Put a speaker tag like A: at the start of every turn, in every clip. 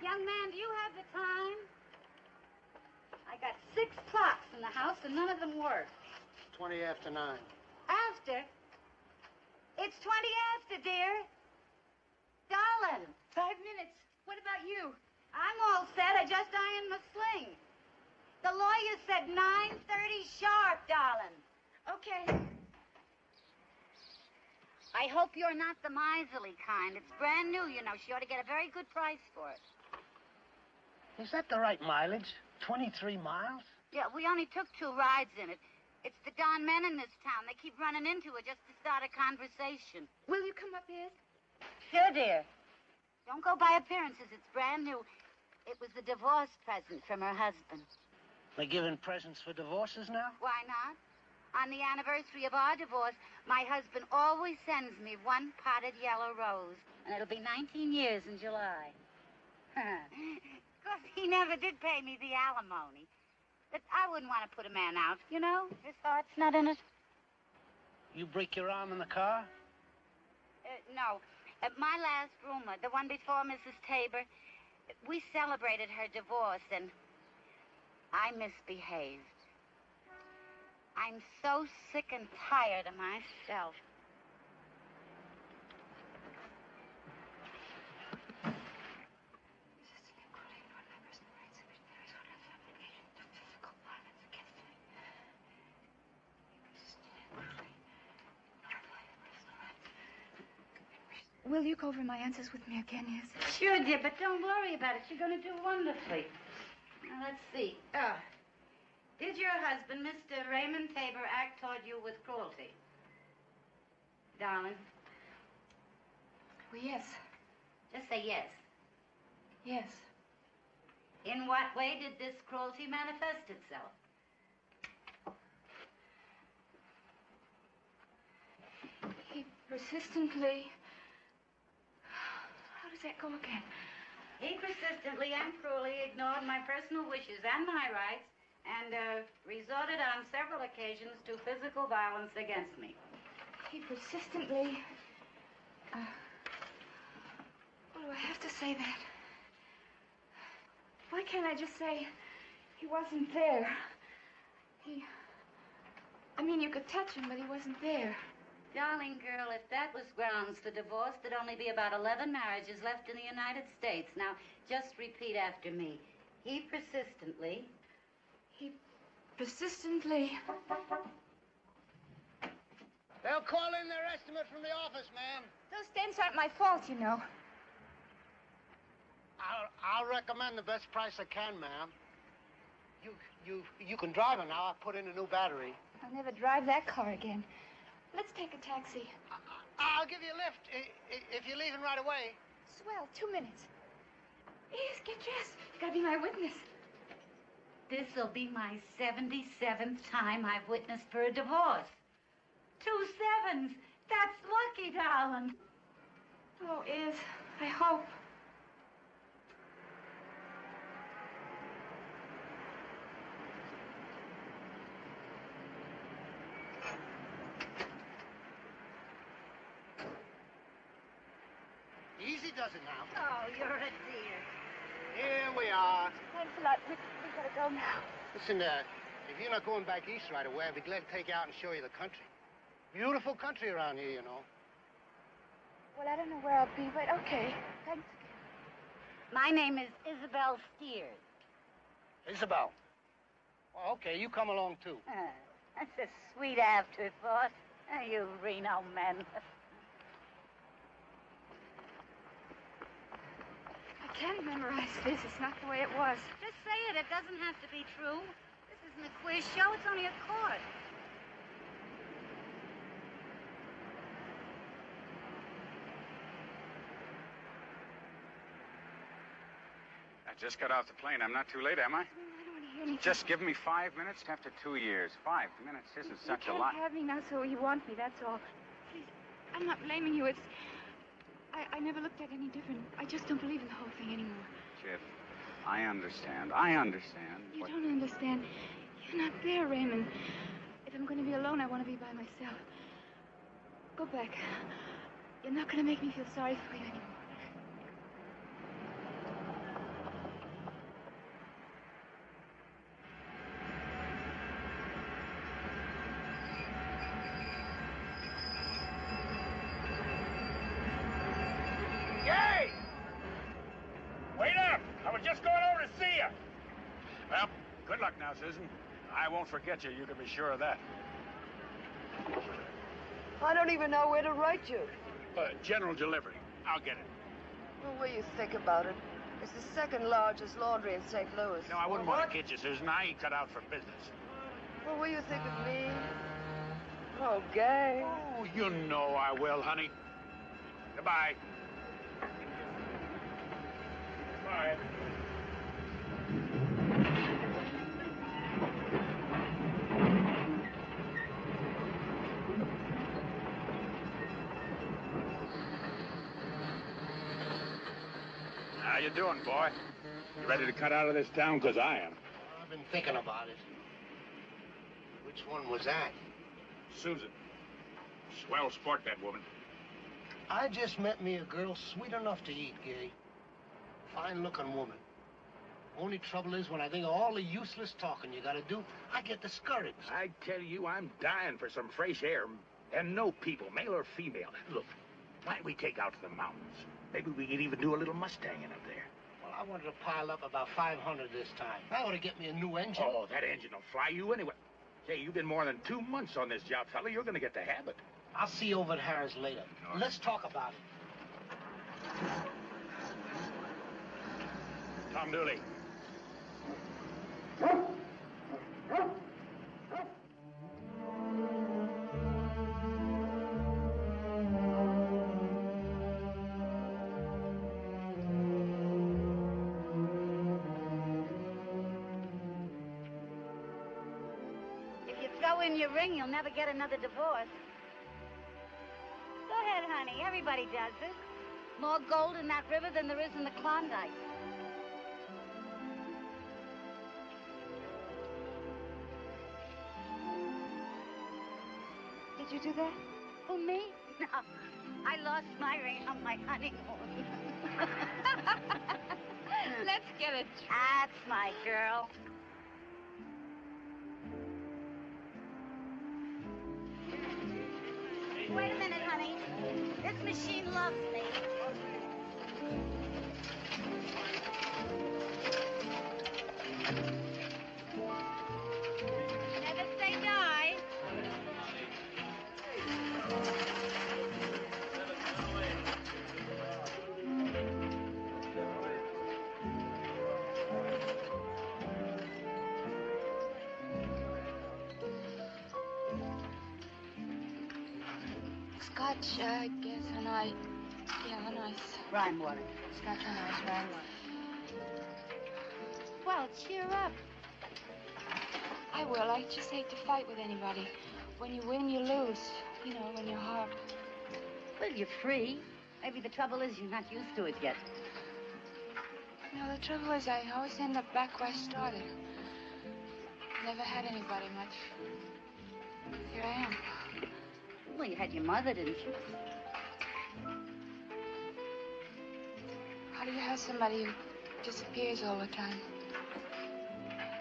A: Young man, do you have the time? I got 6 clocks in the house and none of them work.
B: 20 after 9.
A: After? It's 20 after, dear. Darling.
C: 5 minutes. What about you?
A: I'm all set. I just ironed my sling. The lawyer said 9:30 sharp, darling.
C: Okay.
A: I hope you're not the miserly kind. It's brand new, you know. She ought to get a very good price for it.
B: Is that the right mileage? 23 miles?
A: Yeah, we only took 2 rides in it. It's the darn men in this town. They keep running into her just to start a conversation.
C: Will you come up here?
A: Sure, dear. Don't go by appearances. It's brand new. It was the divorce present from her husband.
B: They're giving presents for divorces now?
A: Why not? On the anniversary of our divorce, my husband always sends me 1 potted yellow rose. And it'll be 19 years in July. Of course, he never did pay me the alimony. But I wouldn't want to put a man out, you know? His heart's not in it.
B: You break your arm in the car?
A: No. My last roomer, the one before Mrs. Taber, we celebrated her divorce, and I misbehaved. I'm so sick and tired of myself.
C: Will you go over my answers with me again, yes?
A: Sure, dear, but don't worry about it. You're going to do wonderfully. Now, let's see. Did your husband, Mr. Raymond Taber, act toward you with cruelty? Darling?
C: Well, yes.
A: Just say yes.
C: Yes.
A: In what way did this cruelty manifest itself?
C: He persistently... How does that go again?
A: He persistently and cruelly ignored my personal wishes and my rights and resorted on several occasions to physical violence against me.
C: He persistently... What do I have to say that? Why can't I just say he wasn't there? I mean, you could touch him, but he wasn't there.
A: Darling girl, if that was grounds for divorce, there'd only be about 11 marriages left in the United States. Now, just repeat after me. He persistently...
B: They'll call in their estimate from the office, ma'am.
C: Those dents aren't my fault, you know.
B: I'll recommend the best price I can, ma'am. You can drive it now. I put in a new battery.
C: I'll never drive that car again. Let's take a taxi.
B: I'll give you a lift if you're leaving right away.
C: Swell, 2 minutes. Yes, get dressed. You gotta be my witness.
A: This'll be my 77th time I've witnessed for a divorce. 2 sevens. That's lucky, darling.
C: Oh, is. I hope.
B: Easy does it now.
A: Oh, you're a dear.
B: Here we are.
C: Thanks a lot. We gotta go now.
B: Listen, if you're not going back east right away, I'd be glad to take you out and show you the country. Beautiful country around here, you know.
C: Well, I don't know where I'll be, but okay. Thanks again.
A: My name is Isabelle Steers.
B: Isabel. Well, okay, you come along, too.
A: That's a sweet afterthought. You Reno men.
C: I can't memorize this. It's not the way it was.
A: Just say it. It doesn't have to be true. This isn't a quiz show. It's only a court.
D: I just got off the plane. I'm not too late, am I?
C: I don't want to hear anything.
D: Just give me 5 minutes after 2 years. 5 minutes isn't such a lot.
C: You can't have me now, so you want me, that's all. Please, I'm not blaming you. It's... I never looked at it any different. I just don't believe in the whole thing anymore.
D: Jeff, I understand. I understand.
C: You don't understand. You're not there, Raymond. If I'm going to be alone, I want to be by myself. Go back. You're not going to make me feel sorry for you anymore.
E: Gay! Wait up! I was just going over to see you.
D: Well, good luck now, Susan. I won't forget you. You can be sure of that.
F: I don't even know where to write you.
D: General delivery. I'll get it.
F: Well, what do you think about it? It's the second largest laundry in St. Louis.
D: No, I wouldn't want to kid you, Susan. I ain't cut out for business.
F: Well, what do you think of me? Oh, Gay.
D: Oh, you know I will, honey. Goodbye.
E: Bye.
D: How you doing, boy? You ready to cut out of this town? 'Cause I am.
B: I've been thinking about it. Which one was that?
D: Susan. Swell sport, that woman.
B: I just met me a girl sweet enough to eat, Gay. Fine-looking woman. Only trouble is when I think of all the useless talking you gotta do, I get discouraged.
E: I tell you, I'm dying for some fresh air and no people, male or female. Look, why don't we take out to the mountains? Maybe we could even do a little Mustanging up there.
B: Well, I wanted to pile up about 500 this time. That ought to get me a new engine.
E: Oh, that engine will fly you anyway. Hey, you've been more than 2 months on this job, fella. You're gonna get the habit.
B: I'll see you over at Harris later. Let's talk about it.
D: Tom Dooley.
A: throw in your ring, you'll never get another divorce. Go ahead, honey. Everybody does it. More gold in that river than there is in the Klondike.
C: Did you do that?
A: Who, me? No. I lost my ring on my honeymoon.
C: Let's get a drink.
A: That's my girl. Wait a minute, honey. This machine loves me. Never say die.
C: Scotch, I guess, on ice. Yeah, on ice.
A: Rime water.
C: Scotch on ice, rime water.
A: Well, cheer up.
C: I will. I just hate to fight with anybody. When you win, you lose. You know, when you're hard.
A: Well, you're free. Maybe the trouble is you're not used to it yet.
C: No, the trouble is I always end up back where I started. Never had anybody much. Here I am.
A: Well, you had your mother, didn't you?
C: How do you have somebody who disappears all the time?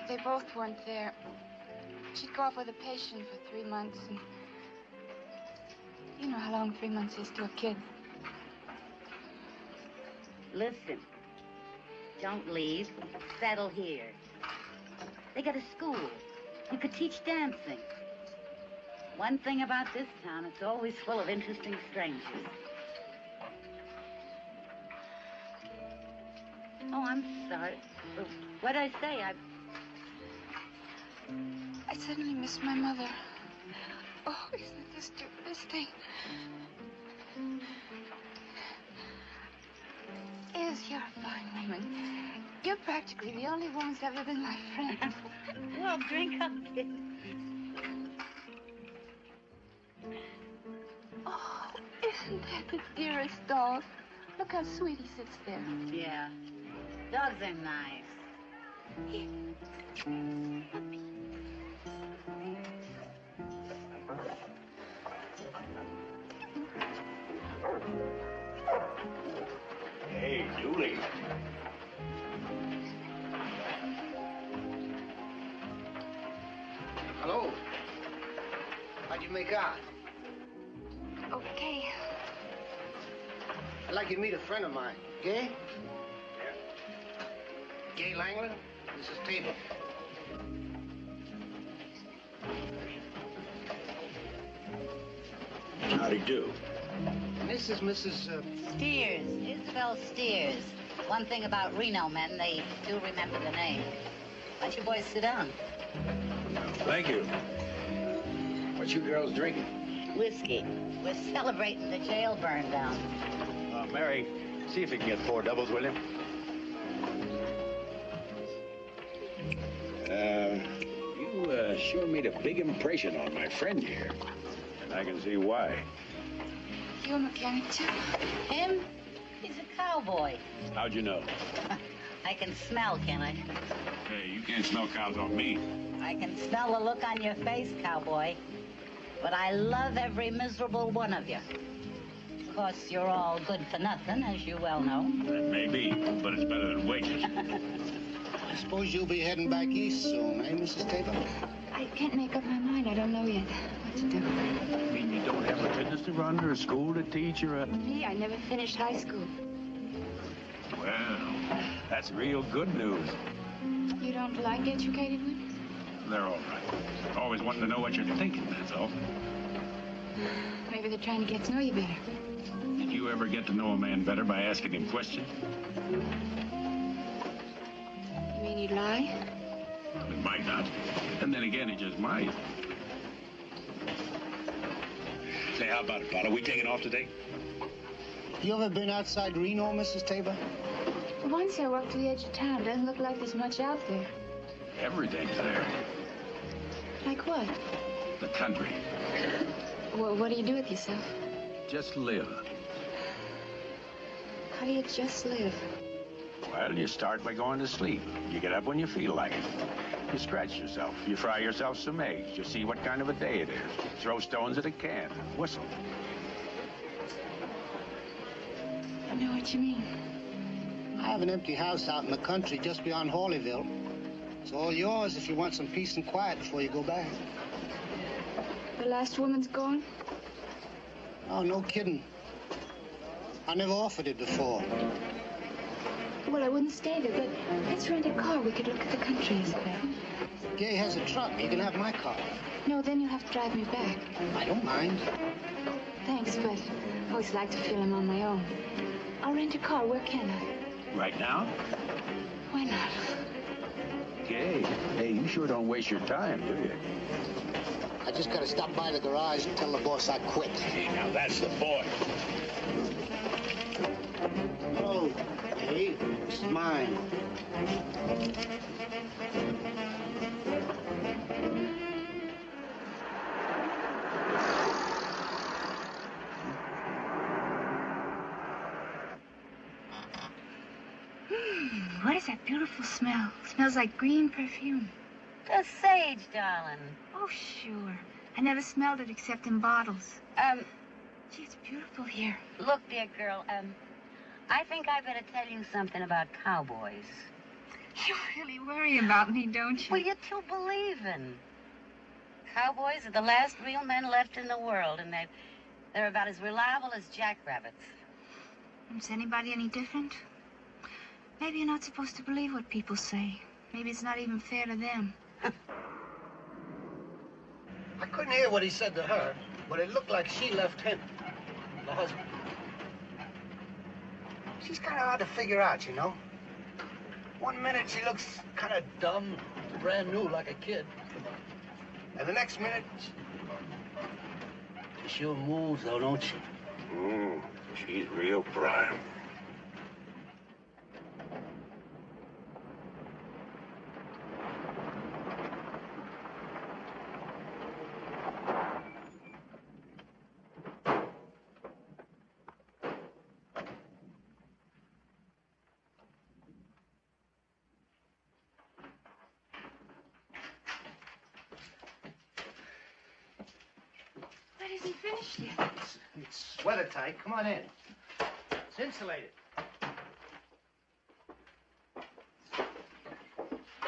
C: They both weren't there. She'd go off with a patient for 3 months, and you know how long 3 months is to a kid.
A: Listen, don't leave. Settle here. They got a school. You could teach dancing. One thing about this town, it's always full of interesting strangers. Oh, I'm sorry. What'd I say?
C: I suddenly missed my mother. Oh, isn't it the stupidest thing? Yes, you're a fine woman. You're practically the only woman who's ever been my friend.
A: Well, drink up, kid.
C: Oh, isn't that the dearest dog? Look how sweet he sits there.
A: Yeah. Dogs are nice.
C: Here. Puppy.
E: Hey, Julie.
B: Hello. How'd you make out?
C: Okay.
B: I'd like you to meet a friend of mine. Gay? Gay Langland? This is Taber.
E: Howdy do.
B: And this is Mrs.
A: Steers. Isabelle Steers. One thing about Reno men, they do remember the name. Why don't you boys sit down?
E: Thank you. What you girls drinking?
A: Whiskey. We're celebrating the jail burn down.
E: Mary, see if you can get 4 doubles, will you? You sure made a big impression on my friend here. And I can see why.
C: You're a mechanic, too?
A: Him? He's a cowboy.
D: How'd you know?
A: I can smell, can I?
D: Hey, you can't smell cows on me.
A: I can smell the look on your face, cowboy. But I love every miserable one of you. Of course, you're all good for nothing, as you well know.
D: That may be, but it's better than wages.
B: I suppose you'll be heading back east soon, eh, Mrs. Taber?
C: I can't make up my mind. I don't know yet what to do.
D: You mean you don't have a business to run, or a school to teach, or a...
C: Me, I never finished high school.
D: Well, that's real good news.
C: You don't like educated women?
D: They're all right. Always wanting to know what you're thinking, that's all.
C: Maybe they're trying to get to know you better.
D: Did you ever get to know a man better by asking him questions?
C: You mean you'd lie?
D: He might not. And then again, he just might. Say, how about it, Potter? We taking off today?
B: You ever been outside Reno, Mrs. Taber?
C: Once I walked to the edge of town. Doesn't look like there's much out there.
D: Everything's there.
C: Like what?
E: The country.
C: Well, what do you do with yourself?
E: Just live.
C: How do you just live?
E: Well, you start by going to sleep. You get up when you feel like it. You scratch yourself. You fry yourself some eggs. You see what kind of a day it is. Throw stones at a can. Whistle.
C: I know what you mean.
B: I have an empty house out in the country just beyond Hawleyville. It's all yours if you want some peace and quiet before you go back.
C: The last woman's gone?
B: Oh, no kidding. I never offered it before.
C: Well, I wouldn't stay there, but let's rent a car. We could look at the country, Isabelle.
B: Gay has a truck. You can have my car.
C: No, then you'll have to drive me back.
B: I don't mind.
C: Thanks, but I always like to feel I'm on my own. I'll rent a car. Where can I?
E: Right now?
C: Why not?
E: Gay. Hey, you sure don't waste your time, do you?
B: I just gotta stop by the garage and tell the boss I quit.
E: Hey, now that's the boy.
B: Oh, hey, this is mine.
C: What is that beautiful smell? Smells like green perfume.
A: The sage, darling.
C: Oh, sure. I never smelled it except in bottles. Gee, it's beautiful here.
A: Look, dear girl, I think I better tell you something about cowboys.
C: You really worry about me, don't you?
A: Well, you're too believing. Cowboys are the last real men left in the world, and they're about as reliable as jackrabbits.
C: Is anybody any different? Maybe you're not supposed to believe what people say. Maybe it's not even fair to them.
B: I couldn't hear what he said to her, but it looked like she left him, the husband. She's kind of hard to figure out, you know. One minute she looks kind of dumb, brand new, like a kid. And the next minute, she sure moves, though, don't she?
E: She's real prime.
C: That isn't finished yet.
B: It's weather tight. Come on in. It's insulated.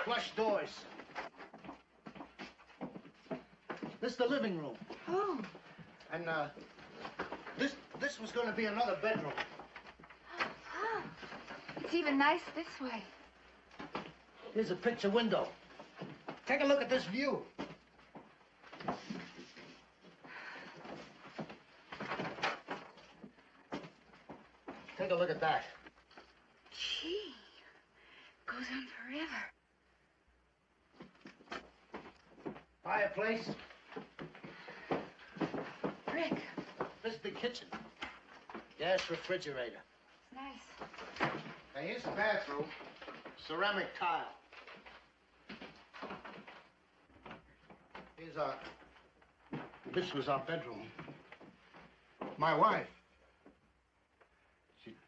B: Flush doors. This is the living room.
C: Oh.
B: And, this was going to be another bedroom.
C: Oh. It's even nice this way.
B: Here's a picture window. Take a look at this view. Take a look at that.
C: Gee, goes on forever.
B: Fireplace.
C: Brick.
B: This is the kitchen. Gas refrigerator.
C: It's nice.
B: Now, here's the bathroom. Ceramic tile. Here's our... This was our bedroom. My wife.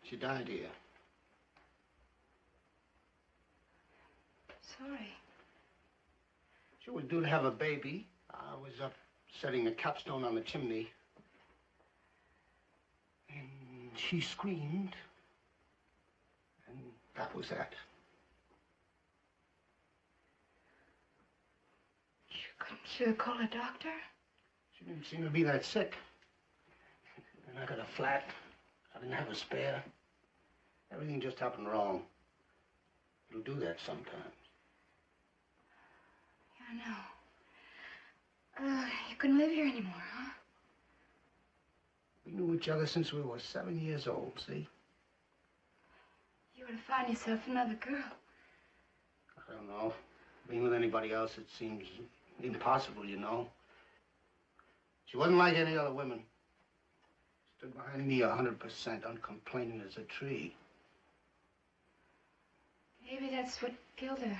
B: She died here.
C: Sorry.
B: She was due to have a baby. I was up setting the capstone on the chimney. And she screamed. And that was that.
C: Couldn't you call a doctor?
B: She didn't seem to be that sick. And I got a flat. I didn't have a spare. Everything just happened wrong. It'll do that sometimes.
C: Yeah, I know. You couldn't live here anymore, huh?
B: We knew each other since we were 7 years old, see?
C: You ought to find yourself another girl.
B: I don't know. Being with anybody else, it seems impossible, you know. She wasn't like any other women. Stood behind me 100%, uncomplaining as a tree.
C: Maybe that's what killed her.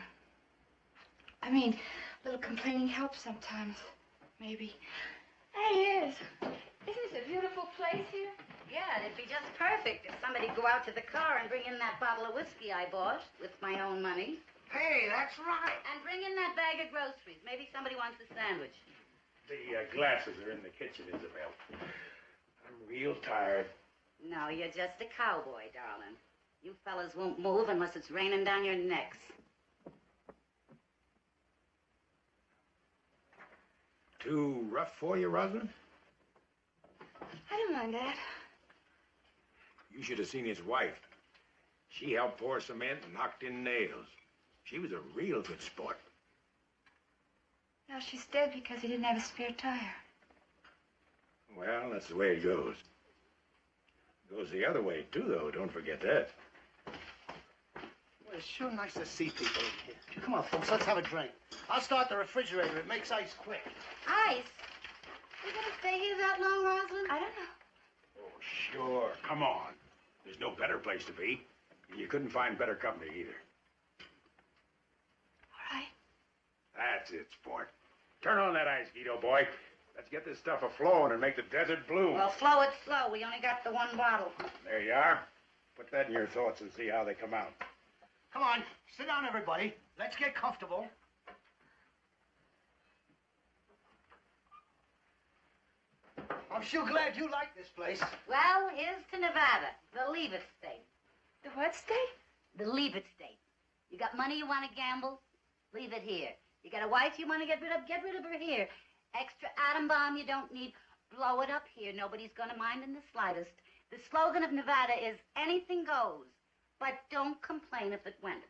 C: I mean, a little complaining helps sometimes. Maybe. Hey, he is. Isn't this a beautiful place here?
A: Yeah, it'd be just perfect if somebody'd go out to the car and bring in that bottle of whiskey I bought with my own money.
B: Hey, that's right.
A: And bring in that bag of groceries. Maybe somebody wants a sandwich.
E: The glasses are in the kitchen, Isabelle. I'm real tired.
A: No, you're just a cowboy, darling. You fellas won't move unless it's raining down your necks.
E: Too rough for you, Roslyn?
C: I don't mind that.
E: You should have seen his wife. She helped pour cement and knocked in nails. She was a real good sport.
C: Now she's dead because he didn't have a spare tire.
E: Well, that's the way it goes. It goes the other way, too, though. Don't forget that.
B: Well, it's sure nice to see people in here. Come on, folks, let's have a drink. I'll start the refrigerator. It makes ice quick.
A: Ice? We gonna stay here that long, Roslyn?
C: I don't know.
E: Oh, sure. Come on. There's no better place to be. You couldn't find better company either.
C: All right.
E: That's it, sport. Turn on that ice, Guido, boy. Let's get this stuff a-flowing and make the desert bloom.
A: Well, flow it slow. We only got the one bottle.
E: There you are. Put that in your thoughts and see how they come out.
B: Come on, sit down, everybody. Let's get comfortable. I'm sure glad you like this place.
A: Well, here's to Nevada, the Leave It state.
C: The what state?
A: The Leave It state. You got money you want to gamble? Leave it here. You got a wife you want to get rid of? Get rid of her here. Extra atom bomb you don't need? Blow it up here. Nobody's going to mind in the slightest. The slogan of Nevada is anything goes, but don't complain if it went.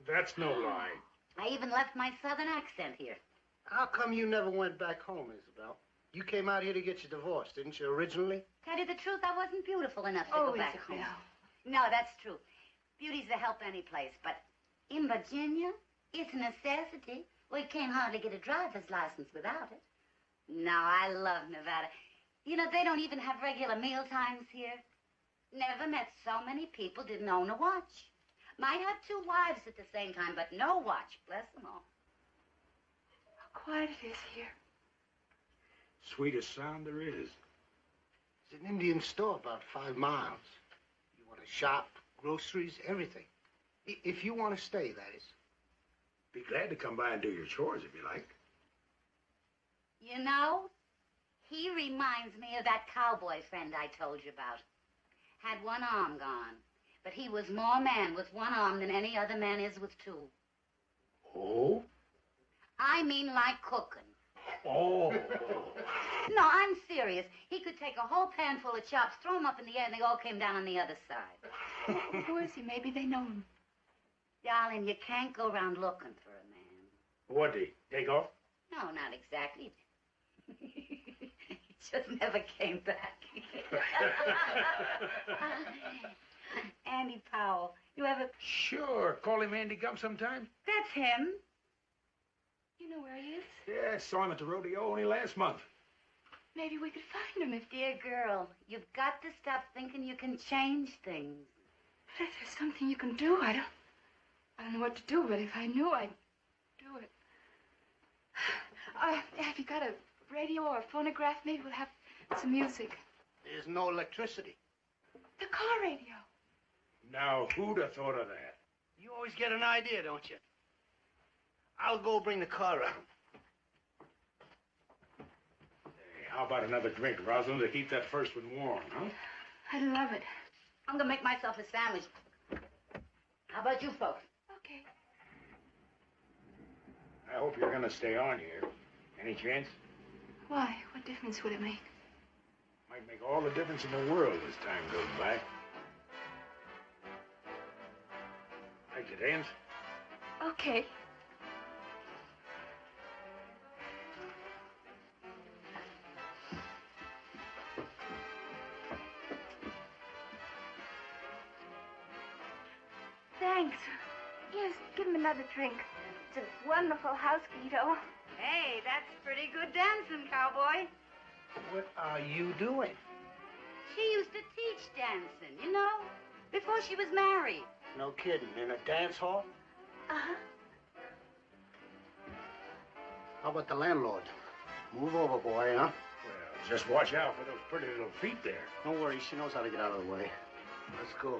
E: That's no lie.
A: I even left my southern accent here.
B: How come you never went back home, Isabelle? You came out here to get your divorce, didn't you, originally?
A: Tell you the truth, I wasn't beautiful enough to go back home. No, that's true. Beauty's a help any place, but in Virginia, it's a necessity. We can't hardly get a driver's license without it. No, I love Nevada. You know, they don't even have regular meal times here. Never met so many people didn't own a watch. Might have 2 wives at the same time, but no watch. Bless them all.
C: How quiet it is here.
E: Sweetest sound there is.
B: It's an Indian store about 5 miles. You want to shop, groceries, everything. If you want to stay, that is.
E: Be glad to come by and do your chores if you like.
A: You know, he reminds me of that cowboy friend I told you about. Had 1 arm gone, but he was more man with 1 arm than any other man is with 2.
E: Oh?
A: I mean like cooking.
E: Oh.
A: No, I'm serious. He could take a whole pan full of chops, throw them up in the air, and they all came down on the other side.
C: Who is he? Maybe they know him.
A: Darling, you can't go around looking for a man.
E: What'd he take off?
A: No, not exactly. He just never came back. Andy Powell. You ever...
E: Sure. Call him Andy Gump sometime.
A: That's him.
C: You know where he is?
E: Yeah, saw him at the rodeo only last month.
C: Maybe we could find him if...
A: Dear girl, you've got to stop thinking you can change things.
C: But if there's something you can do, I don't know what to do, but if I knew, I'd do it. Have you got a radio or a phonograph? Maybe we'll have some music.
B: There's no electricity.
C: The car radio.
E: Now, who'd have thought of that?
B: You always get an idea, don't you? I'll go bring the car out.
E: Hey, how about another drink, Roslyn, to keep that first one warm, huh?
C: I'd love it.
A: I'm gonna make myself a sandwich. How about you folks?
C: Okay.
E: I hope you're gonna stay on here. Any chance?
C: Why? What difference would it make?
E: Might make all the difference in the world as time goes by. Like to dance?
C: Okay. Thanks. Yes, give him another drink. It's a wonderful house, Guido.
A: Hey, that's pretty good dancing, cowboy.
B: What are you doing?
A: She used to teach dancing, you know, before she was married.
B: No kidding. In a dance hall?
C: Uh-huh.
B: How about the landlord? Move over, boy, huh?
D: Well, just watch out for those pretty little feet there.
B: Don't worry, she knows how to get out of the way. Let's go.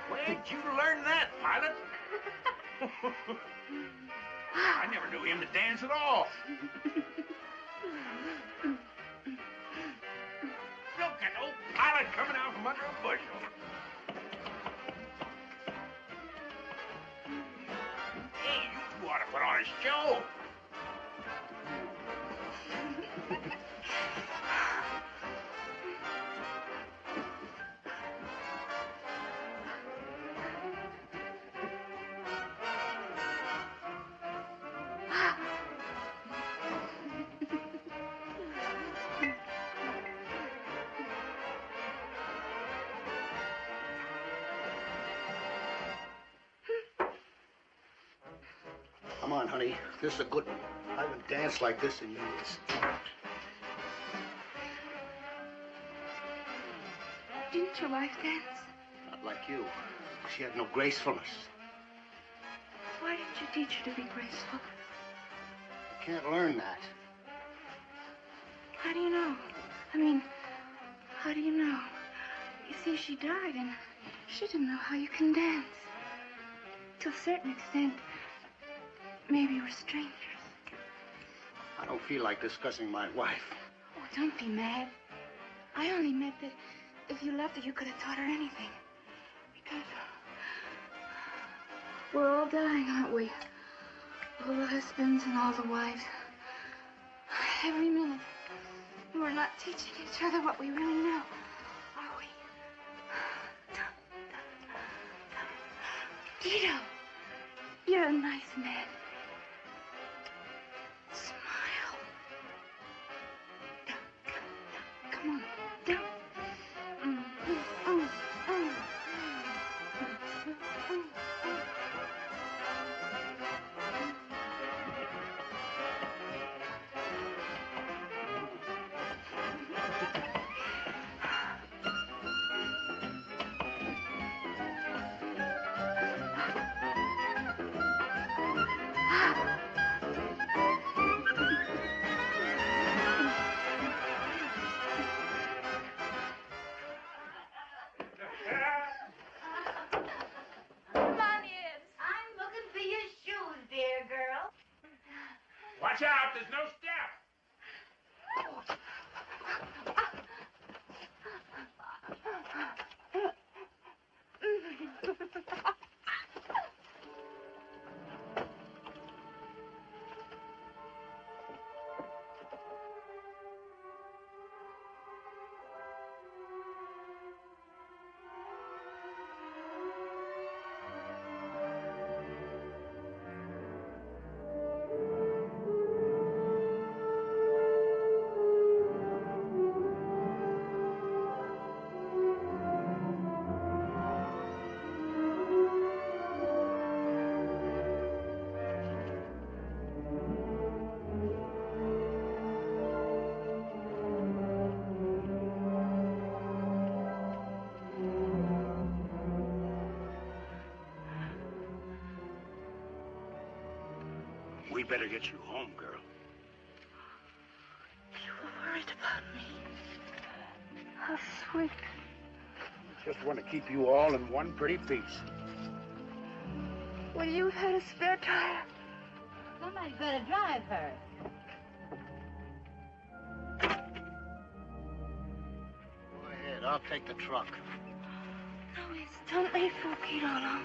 D: Where'd you learn that, pilot? I never knew him to dance at all. Look at old pilot coming out from under a bushel. Hey, you ought to put on a show.
B: Come on, honey. This is a good one. I haven't danced like this in years.
C: Didn't your wife dance?
B: Not like you. She had no gracefulness.
C: Why didn't you teach her to be graceful?
B: You can't learn that.
C: How do you know? I mean, how do you know? You see, she died, and she didn't know how you can dance. To a certain extent, maybe we're strangers.
B: I don't feel like discussing my wife.
C: Oh, don't be mad. I only meant that if you loved her, you could have taught her anything. Because we're all dying, aren't we? All the husbands and all the wives. Every minute. And we're not teaching each other what we really know, are we? Guido, you're a nice man. Smile. Come on, down.
D: Watch out, there's no step. We better get you home, girl.
C: You were worried about me. How sweet.
D: Just want to keep you all in one pretty piece.
C: Well, you had a spare tire.
A: Somebody's better drive her.
B: Go ahead. I'll take the truck.
C: No, miss, don't leave poor Guido alone.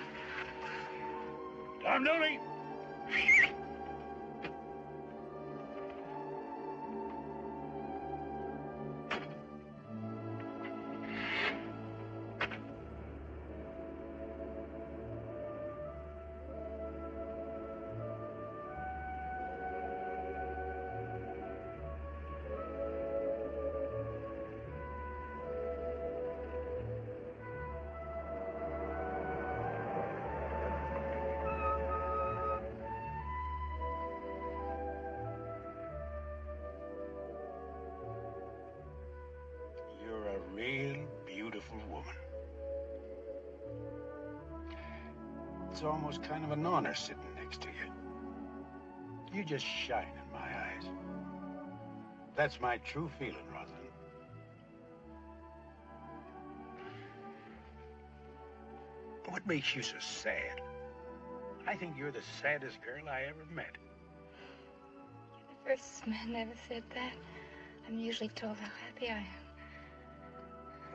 D: Tom Dooley!
E: It's almost kind of an honor sitting next to you. You just shine in my eyes. That's my true feeling, Roslyn. What makes you so sad? I think you're the saddest girl I ever met.
C: You're the first man that ever said that. I'm usually told how happy I am.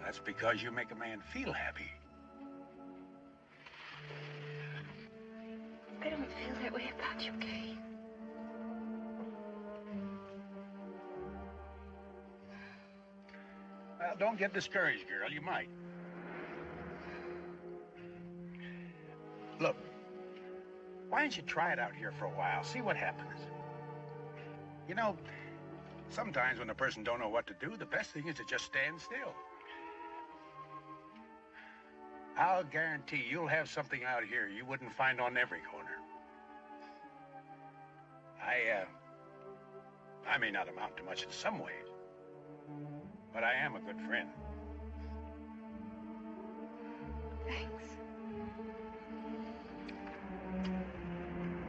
E: That's because you make a man feel happy.
C: I don't feel that way about you, Gay.
E: Well, don't get discouraged, girl. You might. Look, why don't you try it out here for a while? See what happens. You know, sometimes when a person don't know what to do, the best thing is to just stand still. I'll guarantee you'll have something out here you wouldn't find on every corner. I may not amount to much in some ways, but I am a good friend.
C: Thanks.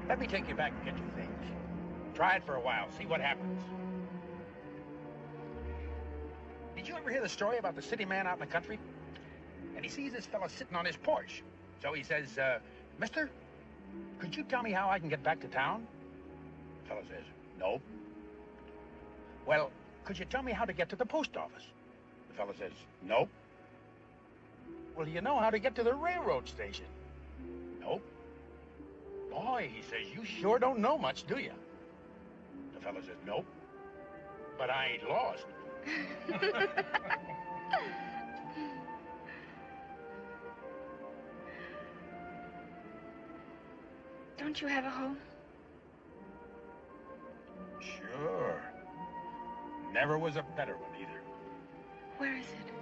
E: Let me take you back and get your things. Try it for a while, see what happens. Did you ever hear the story about the city man out in the country? And he sees this fella sitting on his porch. So he says, mister, could you tell me how I can get back to town? The fella says, no. Well, could you tell me how to get to the post office? The fella says, nope. Well, do you know how to get to the railroad station? Nope. Boy, he says, you sure don't know much, do you? The fella says, nope. But I ain't lost.
C: Don't you have a home?
E: Sure. Never was a better one either.
C: Where is it?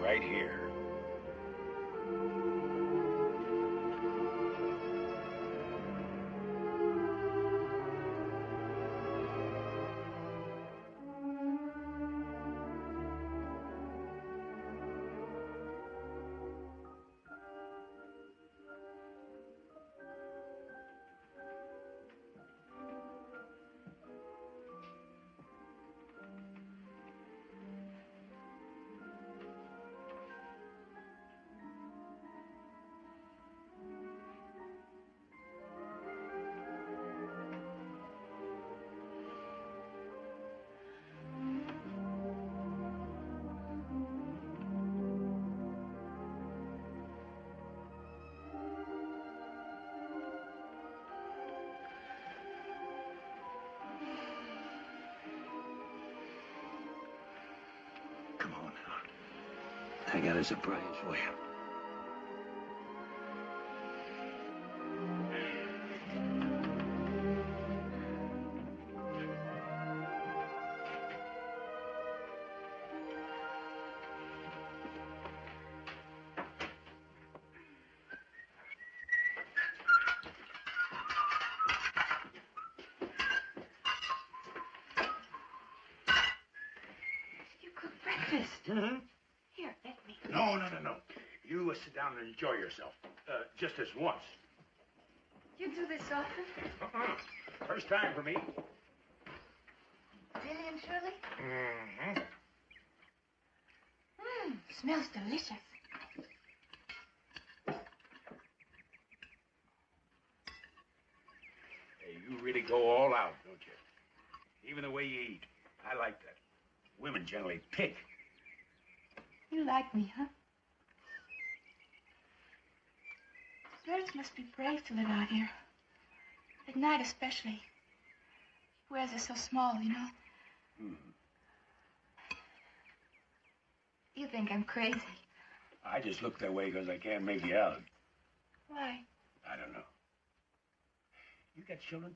E: Right here. Come on now. I got a surprise for you.
C: Mm-hmm. Here, let me.
E: No. You sit down and enjoy yourself. Just this once.
C: You do this often?
E: First time for me.
C: Really and truly?
E: Mm-hmm.
C: Smells delicious.
E: Hey, you really go all out, don't you? Even the way you eat. I like that. Women generally pick.
C: You like me, huh? Birds must be brave to live out here. At night especially. Whereas they're so small, you know.
E: Mm-hmm.
C: You think I'm crazy.
E: I just look that way because I can't make you out.
C: Why?
E: I don't know. You got children?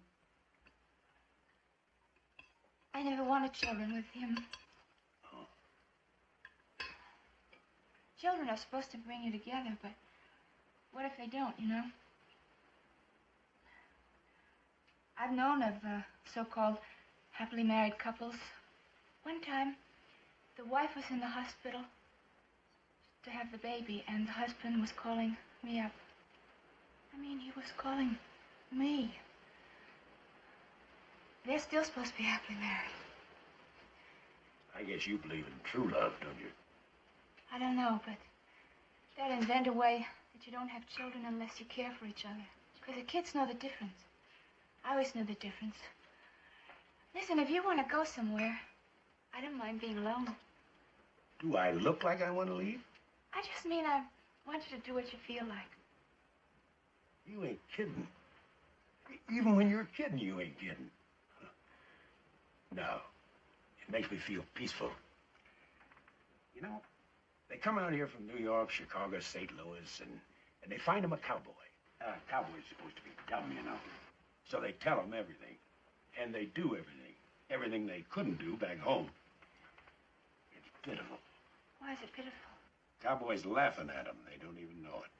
C: I never wanted children with him.
E: Oh.
C: Children are supposed to bring you together, but what if they don't, you know? I've known of so-called happily married couples. One time, the wife was in the hospital. to have the baby, and the husband was calling me up. I mean, he was calling me. They're still supposed to be happily married.
D: I guess you believe in true love, don't you?
C: I don't know, but they'll invent a way that you don't have children unless you care for each other. Because the kids know the difference. I always knew the difference. Listen, if you want to go somewhere, I don't mind being alone.
D: Do I look like I want to leave?
C: I just mean I want you to do what you feel like.
D: You ain't kidding. Even when you're kidding, you ain't kidding. No. It makes me feel peaceful. You know, they come out here from New York, Chicago, St. Louis, and they find them a cowboy. Cowboy's supposed to be dumb, you know. So they tell them everything. And they do everything. Everything they couldn't do back home. It's pitiful.
C: Why is it pitiful?
D: Cowboys laughing at them. They don't even know it.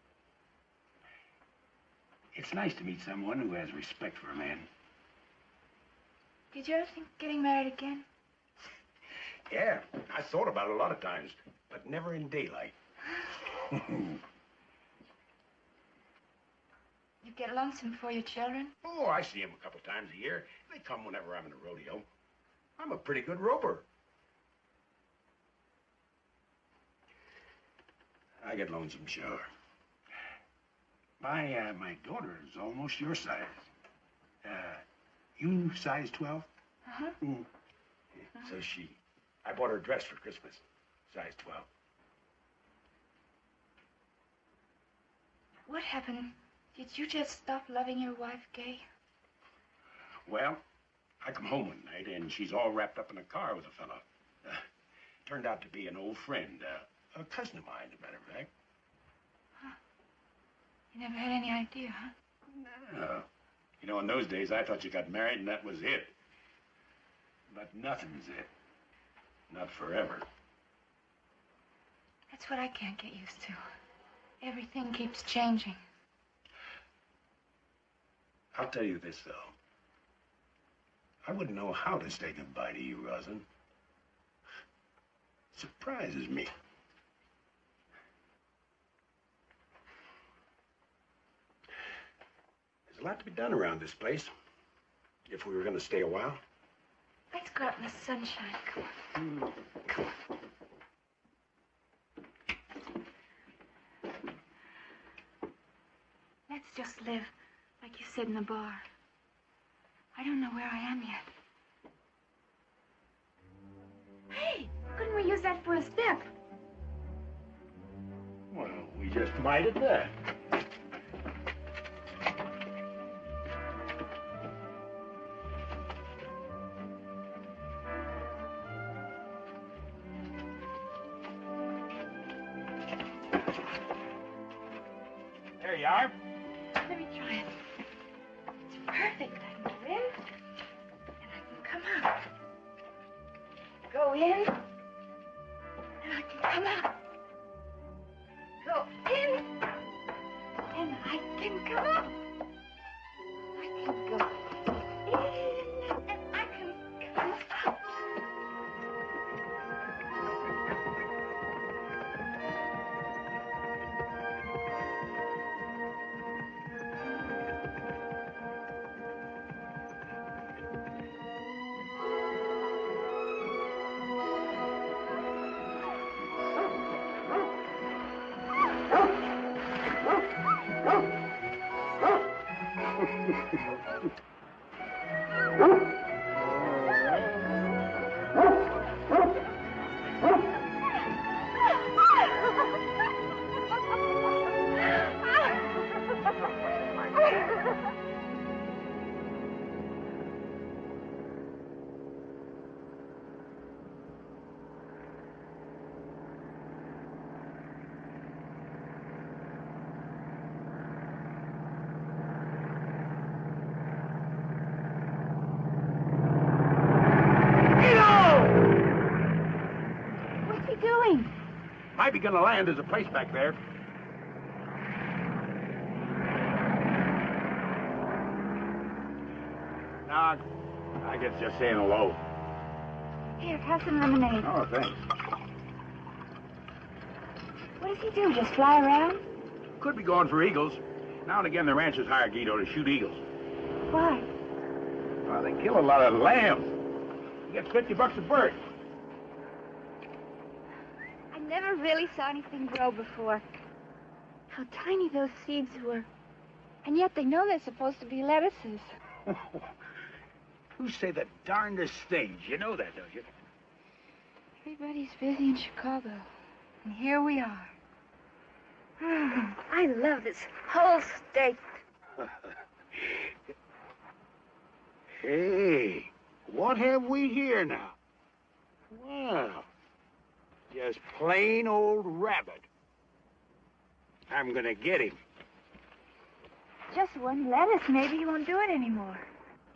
D: It's nice to meet someone who has respect for a man.
C: Did you ever think of getting married again?
D: Yeah, I thought about it a lot of times, but never in daylight.
C: You get lonesome for your children?
D: Oh, I see them a couple times a year. They come whenever I'm in a rodeo. I'm a pretty good roper. I get lonesome, sure. My daughter is almost your size. You size 12?
C: Uh-huh.
D: Mm. So I bought her a dress for Christmas, size 12.
C: What happened? Did you just stop loving your wife, Gay?
D: Well, I come home one night, and she's all wrapped up in a car with a fella. Turned out to be an old friend, a cousin of mine, as a matter of fact.
C: Huh. You never had any idea, huh?
D: No. You know, in those days, I thought you got married and that was it. But nothing's it. Not forever.
C: That's what I can't get used to. Everything keeps changing.
D: I'll tell you this, though. I wouldn't know how to say goodbye to you, Roslyn. It surprises me. There's a lot to be done around this place. If we were going to stay a while.
C: Let's go out in the sunshine. Come on. Come on. Let's just live, like you said, in the bar. I don't know where I am yet. Hey, couldn't we use that for a step?
D: Well, we just might at that. There you are.
C: Let me try it. It's perfect. I can go in, and I can come out. Go in, and I can come out. Go in, and I can come out. I can go in, and I can come out.
D: Might be gonna land. There's a place back there. Nah, I guess just saying hello.
C: Here, have some lemonade.
D: Oh, thanks.
C: What What does he do, just fly around?
E: Could be going for eagles. Now and again, the ranchers hire Guido to shoot eagles.
C: Why?
E: Well, they kill a lot of lambs. He gets $50 a bird.
C: I never really saw anything grow before. How tiny those seeds were. And yet they know they're supposed to be lettuces.
E: You say the darndest things. You know that, don't you?
C: Everybody's busy in Chicago. And here we are. I love this whole state.
E: Hey, what have we here now? Well, just plain old rabbit. I'm gonna get him.
C: Just one lettuce. Maybe he won't do it anymore.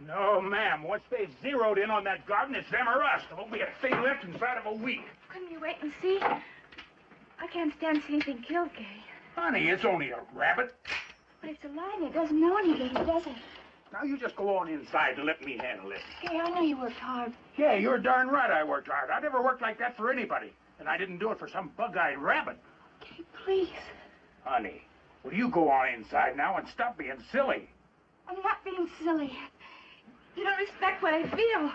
E: No, ma'am. Once they've zeroed in on that garden, it's them or us. There won't be a thing left inside of a week.
C: Couldn't you wait and see? I can't stand seeing anything killed, Gay.
E: Honey, it's only a rabbit.
C: But it's alive. It doesn't know any better, does it?
E: Now, you just go on inside and let me handle it.
C: Gay, I know you worked hard.
E: Yeah, you're darn right I worked hard. I never worked like that for anybody. And I didn't do it for some bug-eyed rabbit.
C: Gay, please.
E: Honey, will you go on inside now and stop being silly?
C: I'm not being silly. You don't respect what I feel.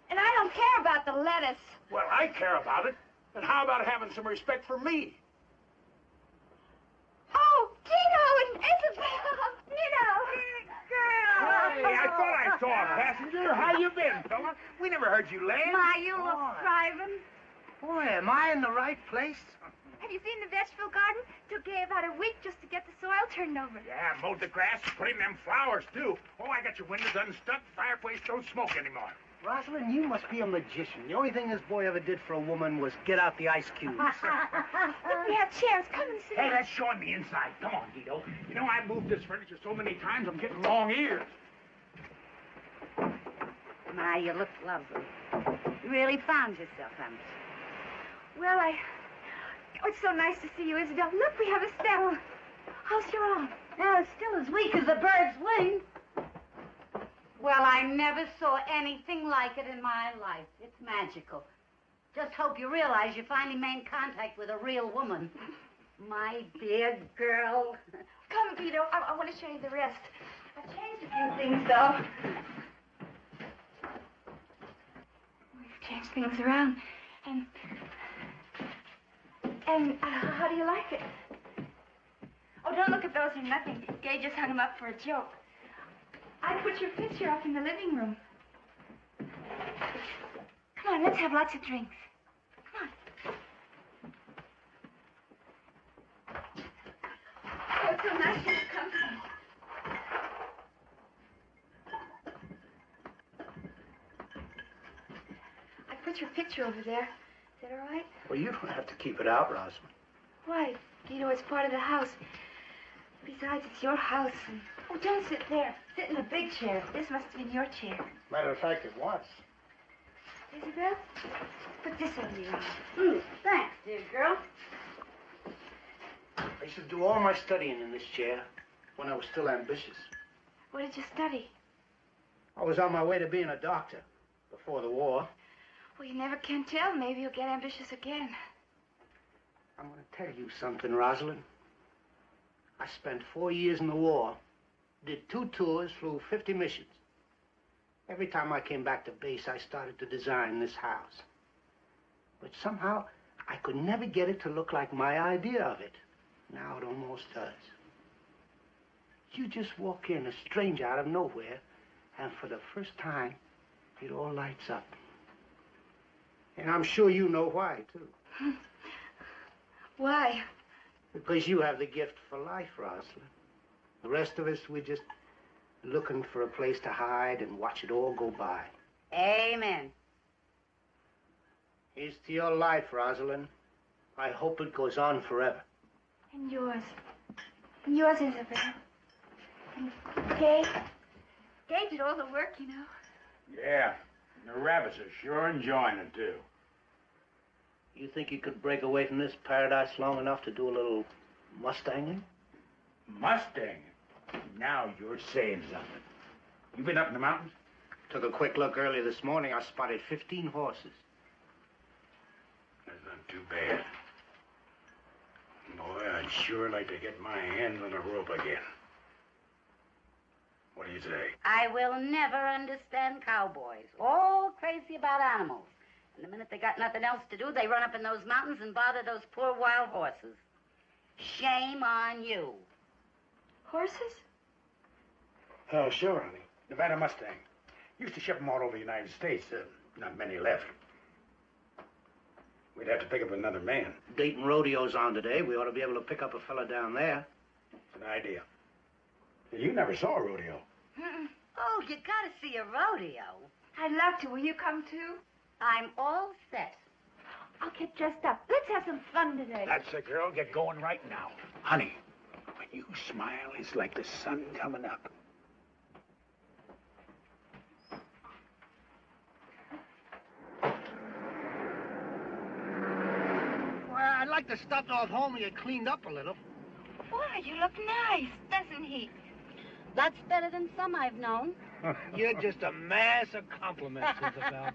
C: And I don't care about the lettuce.
E: Well, I care about it. And how about having some respect for me?
C: Oh, Guido and Isabelle! Guido!
E: Hey, I thought I saw a passenger. How you been, fella? We never heard you land.
C: My, you look thriving.
B: Boy, am I in the right place?
C: Have you seen the vegetable garden? Took Gay about a week just to get the soil turned over.
E: Yeah, mowed the grass, put in them flowers, too. Oh, I got your windows unstuck. Fireplace don't smoke anymore.
B: Rosalind, you must be a magician. The only thing this boy ever did for a woman was get out the ice cubes.
C: Look, we have chairs. Come and sit.
E: Hey, let's show him the inside. Come on, Guido. You know, I've moved this furniture so many times, I'm getting long ears.
A: My, you look lovely. You really found yourself, haven't you?
C: Well, Oh, it's so nice to see you, Isabelle. Look, we have Estelle. How's your arm?
A: Now, it's still as weak as a bird's wing. Well, I never saw anything like it in my life. It's magical. Just hope you realize you finally made contact with a real woman. My dear girl.
C: Come, Guido. I want to show you the rest. I've changed a few things, though. We've changed things around. And how do you like it? Oh, don't look at those or nothing. Gay just hung them up for a joke. I put your picture up in the living room. Come on, let's have lots of drinks. Come on. Oh, it's so nice you've come. I put your picture over there. Is that all right?
B: Well, you don't have to keep it out, Rosalind.
C: Why? Guido, it's part of the house. Besides, it's your house. And... Oh, don't sit there. Sit in the big chair. This must have been your chair.
B: Matter of fact, it was.
C: Isabelle, put this over your arm.
A: Thanks, dear girl.
B: I used to do all my studying in this chair when I was still ambitious.
C: What did you study?
B: I was on my way to being a doctor before the war.
C: Well, you never can tell. Maybe you'll get ambitious again.
B: I'm going to tell you something, Rosalind. I spent 4 years in the war, did 2 tours, flew 50 missions. Every time I came back to base, I started to design this house. But somehow, I could never get it to look like my idea of it. Now it almost does. You just walk in, a stranger out of nowhere, and for the first time, it all lights up. And I'm sure you know why, too.
C: Why?
B: Because you have the gift for life, Roslyn. The rest of us, we're just looking for a place to hide and watch it all go by.
A: Amen.
B: Here's to your life, Rosalind. I hope it goes on forever.
C: And yours. And yours, Isabelle. And Gay. Gay did all the work, you know.
E: Yeah, and the rabbits are sure enjoying it, too.
B: You think you could break away from this paradise long enough to do a little mustanging?
E: Mustang? Now you're saying something. You been up in the mountains?
B: Took a quick look earlier this morning. I spotted 15 horses.
E: That's not too bad.
D: I'd sure like to get my hands on a rope again. What do you say?
A: I will never understand cowboys. All crazy about animals. And the minute they got nothing else to do, they run up in those mountains and bother those poor wild horses. Shame on you.
C: Horses?
D: Oh, sure, honey. Nevada Mustang. Used to ship them all over the United States. Not many left. We'd have to pick up another man.
B: Dayton Rodeo's on today. We ought to be able to pick up a fella down there.
D: It's an idea. You never saw a rodeo.
A: Oh, you gotta see a rodeo.
C: I'd love to. Will you come too?
A: I'm all set.
C: I'll get dressed up. Let's have some fun today.
D: That's the girl. Get going right now. Honey, when you smile, it's like the sun coming up.
B: Well, I'd like to stop off home and get cleaned up a little.
C: Why, you look nice, doesn't he?
A: That's better than some I've known.
B: You're just a mass of compliments, Isabelle.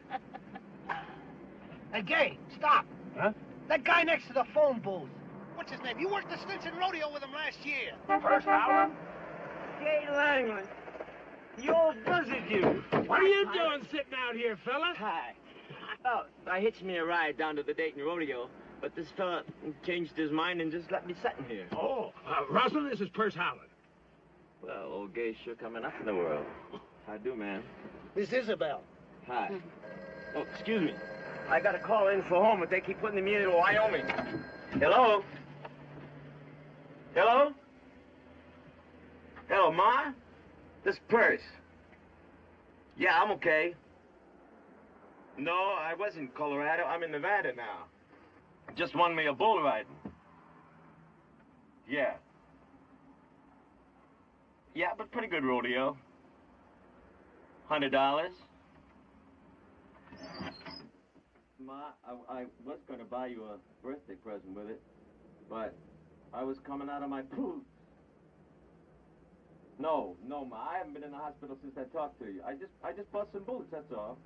B: Hey, Gay, stop.
D: Huh?
B: That guy next to the phone booth. What's his name? You worked the Stinson Rodeo with him last year.
D: First hour?
G: Gay Langland. The old buzzard you.
E: What are you doing sitting out here, fella?
G: Hi. Oh, I hitched me a ride down to the Dayton Rodeo, but this fella changed his mind and just let me sit in here.
E: Oh, Roslyn, this is Purse Howland.
G: Well, old Gay's sure coming up in the world. How do, man?
B: This is Isabelle.
G: Hi. Oh, excuse me. I got a call in for home, but they keep putting me into Wyoming. Hello? Hello? Hello, Ma? This is Purse. Yeah, I'm okay. No, I was in Colorado. I'm in Nevada now. Just won me a bull riding. Yeah. Yeah, but pretty good rodeo. $100. Ma, I was going to buy you a birthday present with it, but I was coming out of my boots. No, Ma, I haven't been in the hospital since I talked to you. I just bought some boots, that's all.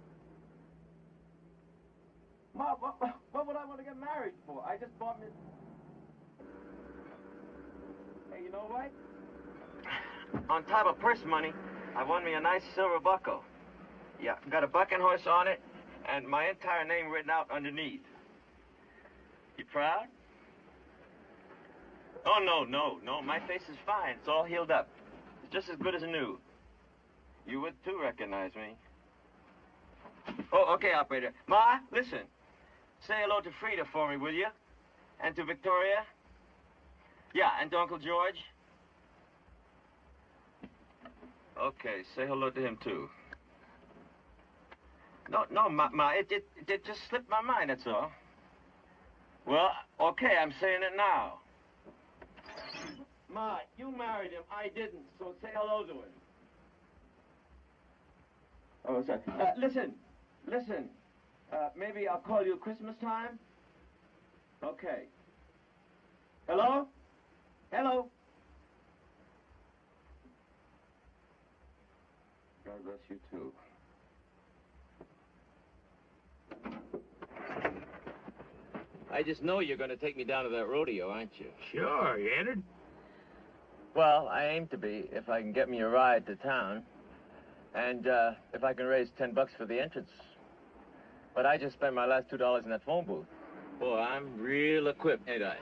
G: Ma, what would I want to get married for? I just bought me... Hey, you know what? On top of purse money, I won me a nice silver buckle. Yeah, got a bucking horse on it, and my entire name written out underneath. You proud? Oh, no, my face is fine. It's all healed up. It's just as good as new. You would, too, recognize me. Oh, okay, operator. Ma, listen. Say hello to Frida for me, will you? And to Victoria? Yeah, and to Uncle George? Okay, say hello to him, too. No, Ma, it just slipped my mind, that's all. Well, okay, I'm saying it now. Ma, you married him, I didn't, so say hello to him. Oh, sorry. Listen. Maybe I'll call you Christmas time? Okay. Hello? Hello? God bless you, too. I just know you're going to take me down to that rodeo, aren't you?
E: Sure, you entered?
G: Well, I aim to be, if I can get me a ride to town. And, if I can raise $10 for the entrance. But I just spent my last $2 in that phone booth. Boy, I'm real equipped, ain't I?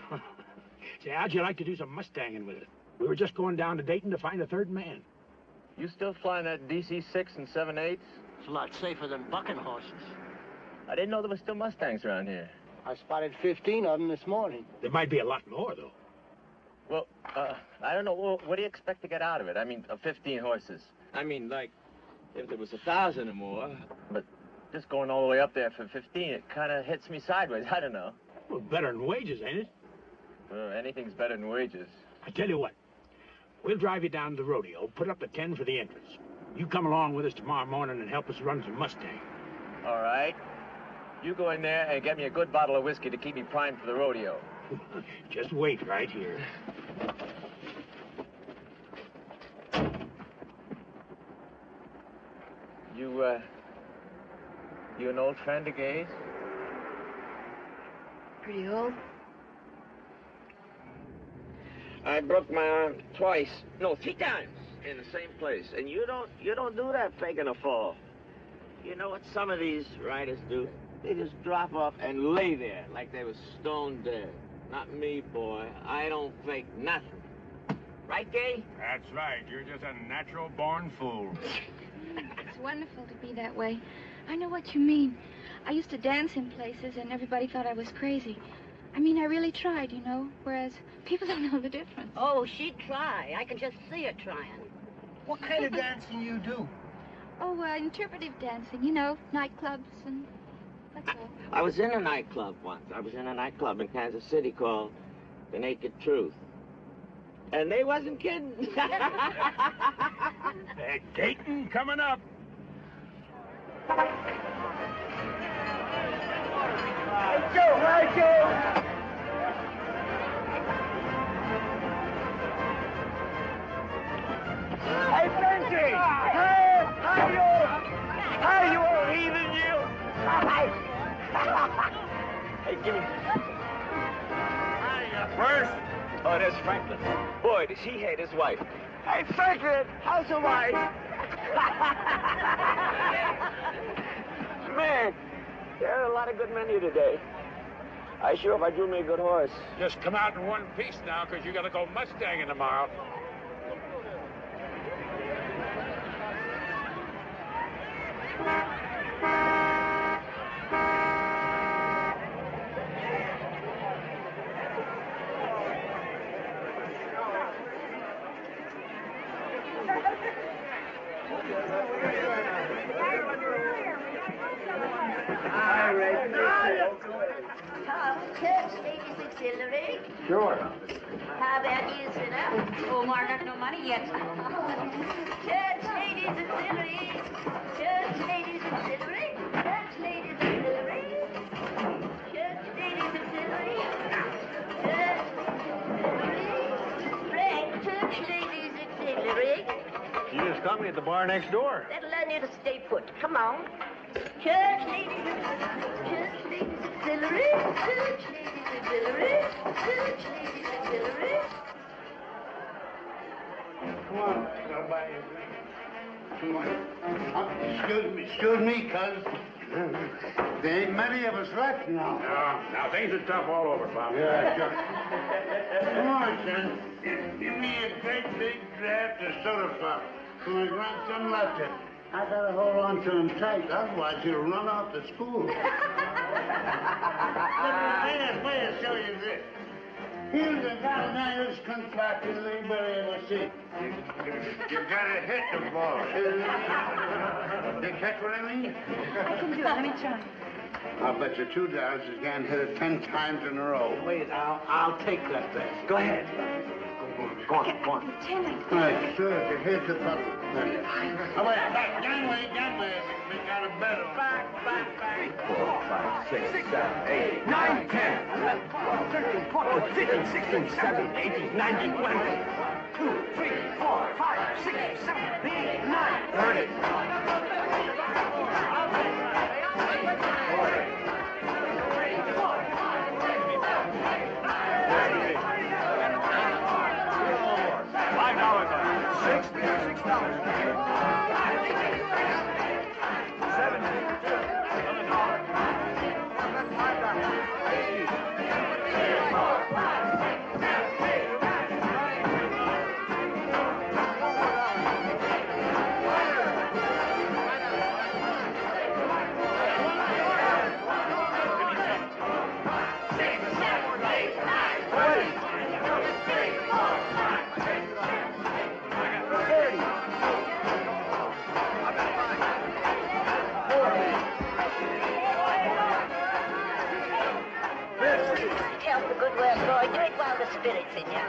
E: Say, how'd you like to do some Mustanging with it? We were just going down to Dayton to find a third man.
G: You still flying that DC-6 and 7/8?
B: It's a lot safer than bucking horses.
G: I didn't know there were still Mustangs around here.
B: I spotted 15 of them this morning.
E: There might be a lot more, though.
G: Well, I don't know. Well, what do you expect to get out of it? I mean, 15 horses. I mean, like, if there was 1,000 or more. But just going all the way up there for 15, it kind of hits me sideways. I don't know.
E: Well, better than wages, ain't it?
G: Well, anything's better than wages.
E: I tell you what. We'll drive you down to the rodeo, put up the 10 for the entrance. You come along with us tomorrow morning and help us run some Mustang.
G: All right. You go in there and get me a good bottle of whiskey to keep me primed for the rodeo.
E: Just wait right here.
G: You an old friend of Gay's?
C: Pretty old.
G: I broke my arm twice. No, 3 times in the same place. And you don't do that faking a fall. You know what some of these riders do? They just drop off and lay there like they were stone dead. Not me, boy. I don't fake nothing. Right, Gay?
D: That's right. You're just a natural-born fool.
C: It's wonderful to be that way. I know what you mean. I used to dance in places and everybody thought I was crazy. I mean, I really tried, you know, whereas people don't know the difference.
A: Oh, she'd try. I can just see her trying.
B: What kind of dancing you do?
C: Oh, interpretive dancing, you know, nightclubs and that's all.
G: I was in a nightclub once. I was in a nightclub in Kansas City called The Naked Truth. And they wasn't kidding.
D: Dayton coming up.
G: Hey, Joe! Hi, Joe! Hey, Benji! Hi, you old heathen, you! Hey, give me...
D: First.
G: Oh, there's Franklin. Boy, does he hate his wife. Hey, Franklin, how's your wife? Man, there are a lot of good men here today. I sure if I drew me a good horse.
E: Just come out in one piece now, because you got to go Mustanging tomorrow.
A: Church Ladies Auxiliary.
D: Sure.
A: How about you, sit up? Omar got no money yet. Church Ladies Auxiliary. Church Ladies Auxiliary. Church Ladies Auxiliary. Church Ladies Auxiliary. Church Auxiliary. Frank, Church Ladies Auxiliary.
G: You just caught me at the bar next door.
A: That'll learn you to stay put. Come on. Church Ladies Auxiliary. Church Ladies Auxiliary. Church Ladies Auxiliary. Church Ladies Auxiliary.
B: Come on, I'll buy you a drink. Come on. Excuse me, cuz. There ain't many of us left now.
D: Now things are tough all over, Bob.
B: Yeah, sure. Come on, son. Give me a great big draft of soda pop. My grandson left it. I gotta hold on to him tight, otherwise he'll run off to school. Let me show you this. Here's the galvanized contracting labor ever see. You gotta hit the ball. You catch what I mean?
C: I can do it. Let me try.
B: I'll bet you $2 is gonna hit it 10 times in a row. Wait, I'll take that bet.
G: Go ahead. Go on.
C: 10.
B: Right, sure, here's the puppy. Oh, wait, back, gangway. We got a better. Back.
G: 3, 4, 5, 6, 7, 8, 9, 10, 11, 12, 13, 14, 15, 16, 17, 18, 19, 20. 2, 3, 4, 5, 6, 7, 8, 9, 30.
A: Spirits in you.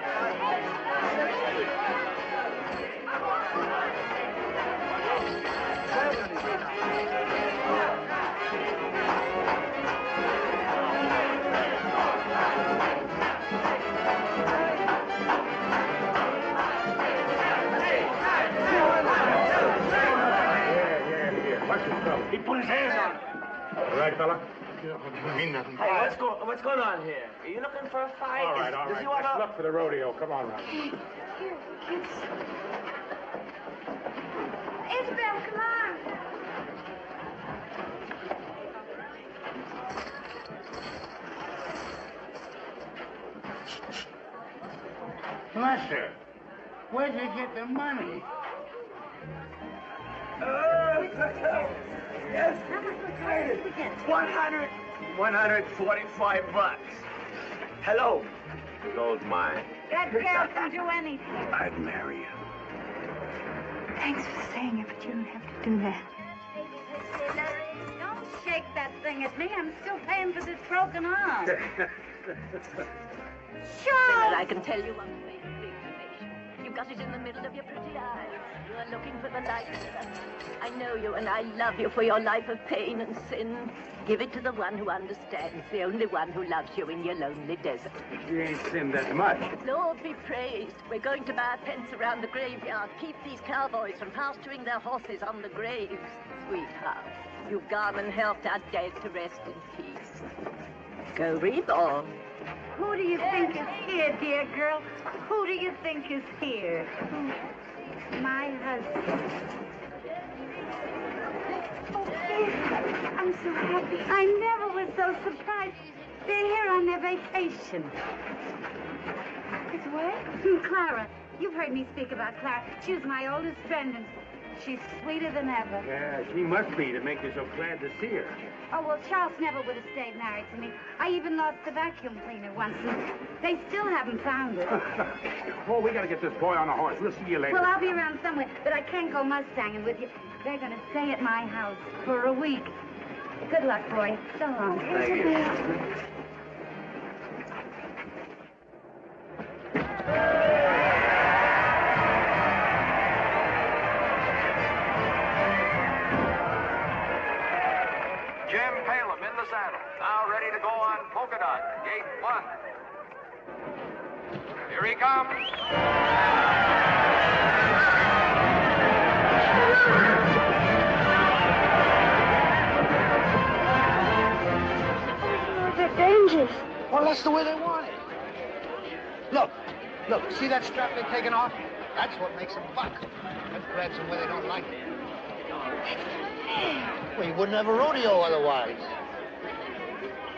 D: He put his hands on it. All right, fella?
B: Don't mean nothing.
G: Hey, what's going on here? Are you looking for a fight?
E: All right.
G: Does he
E: Let's
G: wanna...
E: look for the rodeo. Come on, Roslyn.
C: Here, kids. Isabelle, come on.
B: Lester, where'd you get the money?
G: Yes, 145 bucks. Hello. Gold's mine.
A: That girl can do anything.
D: I'd marry you.
C: Thanks for saying it, but you don't have to do that.
A: Don't shake that thing at me. I'm still paying for this broken arm. Sure.
H: I can tell you one way to big information. You've got it in the middle of your pretty eyes. You are looking for the light. I know you and I love you for your life of pain and sin. Give it to the one who understands, the only one who loves you in your lonely desert.
E: You ain't sinned that much.
H: Lord be praised. We're going to buy a fence around the graveyard. Keep these cowboys from pasturing their horses on the graves. Sweetheart, you've gone and helped our dead to rest in peace. Go reborn.
A: Who do you think is here, dear girl? Who do you think is here? My husband.
C: I'm so happy.
A: I never was so surprised. They're here on their vacation.
C: It's what?
A: Clara. You've heard me speak about Clara. She was my oldest friend, and she's sweeter than ever.
E: Yeah, she must be to make you so glad to see her.
A: Oh, well, Charles never would have stayed married to me. I even lost the vacuum cleaner once, and they still haven't found it.
E: Oh, we gotta get this boy on a horse. We'll see you later.
A: Well, I'll be around somewhere, but I can't go Mustanging with you. They're going to stay at my house for a week. Good luck, boy. So long.
G: Thank you.
I: Jim Palem in the saddle. Now ready to go on Polka Dot, Gate 1. Here he comes.
C: They're dangerous.
B: Well, that's the way they want it. Look, see that strap they're taking off? That's what makes them buck. That grabs them where they don't like it. Well, you wouldn't have a rodeo otherwise.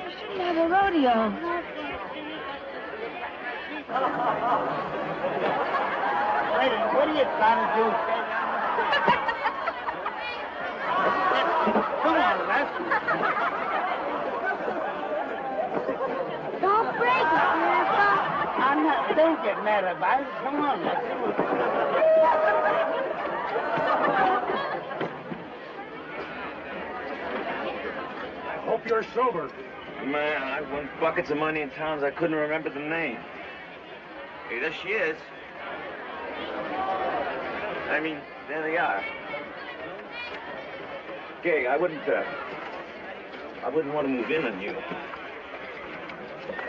C: You shouldn't have a rodeo.
B: Lady, what are you trying to do? Come on, Les.
C: Don't break it, Grandpa.
B: I'm not. Don't get mad about it. Come on, Les.
E: Hope you're sober.
G: Man, I won buckets of money in towns I couldn't remember the name. Hey, there she is. I mean, there they are. Gay, I wouldn't want to move in on you.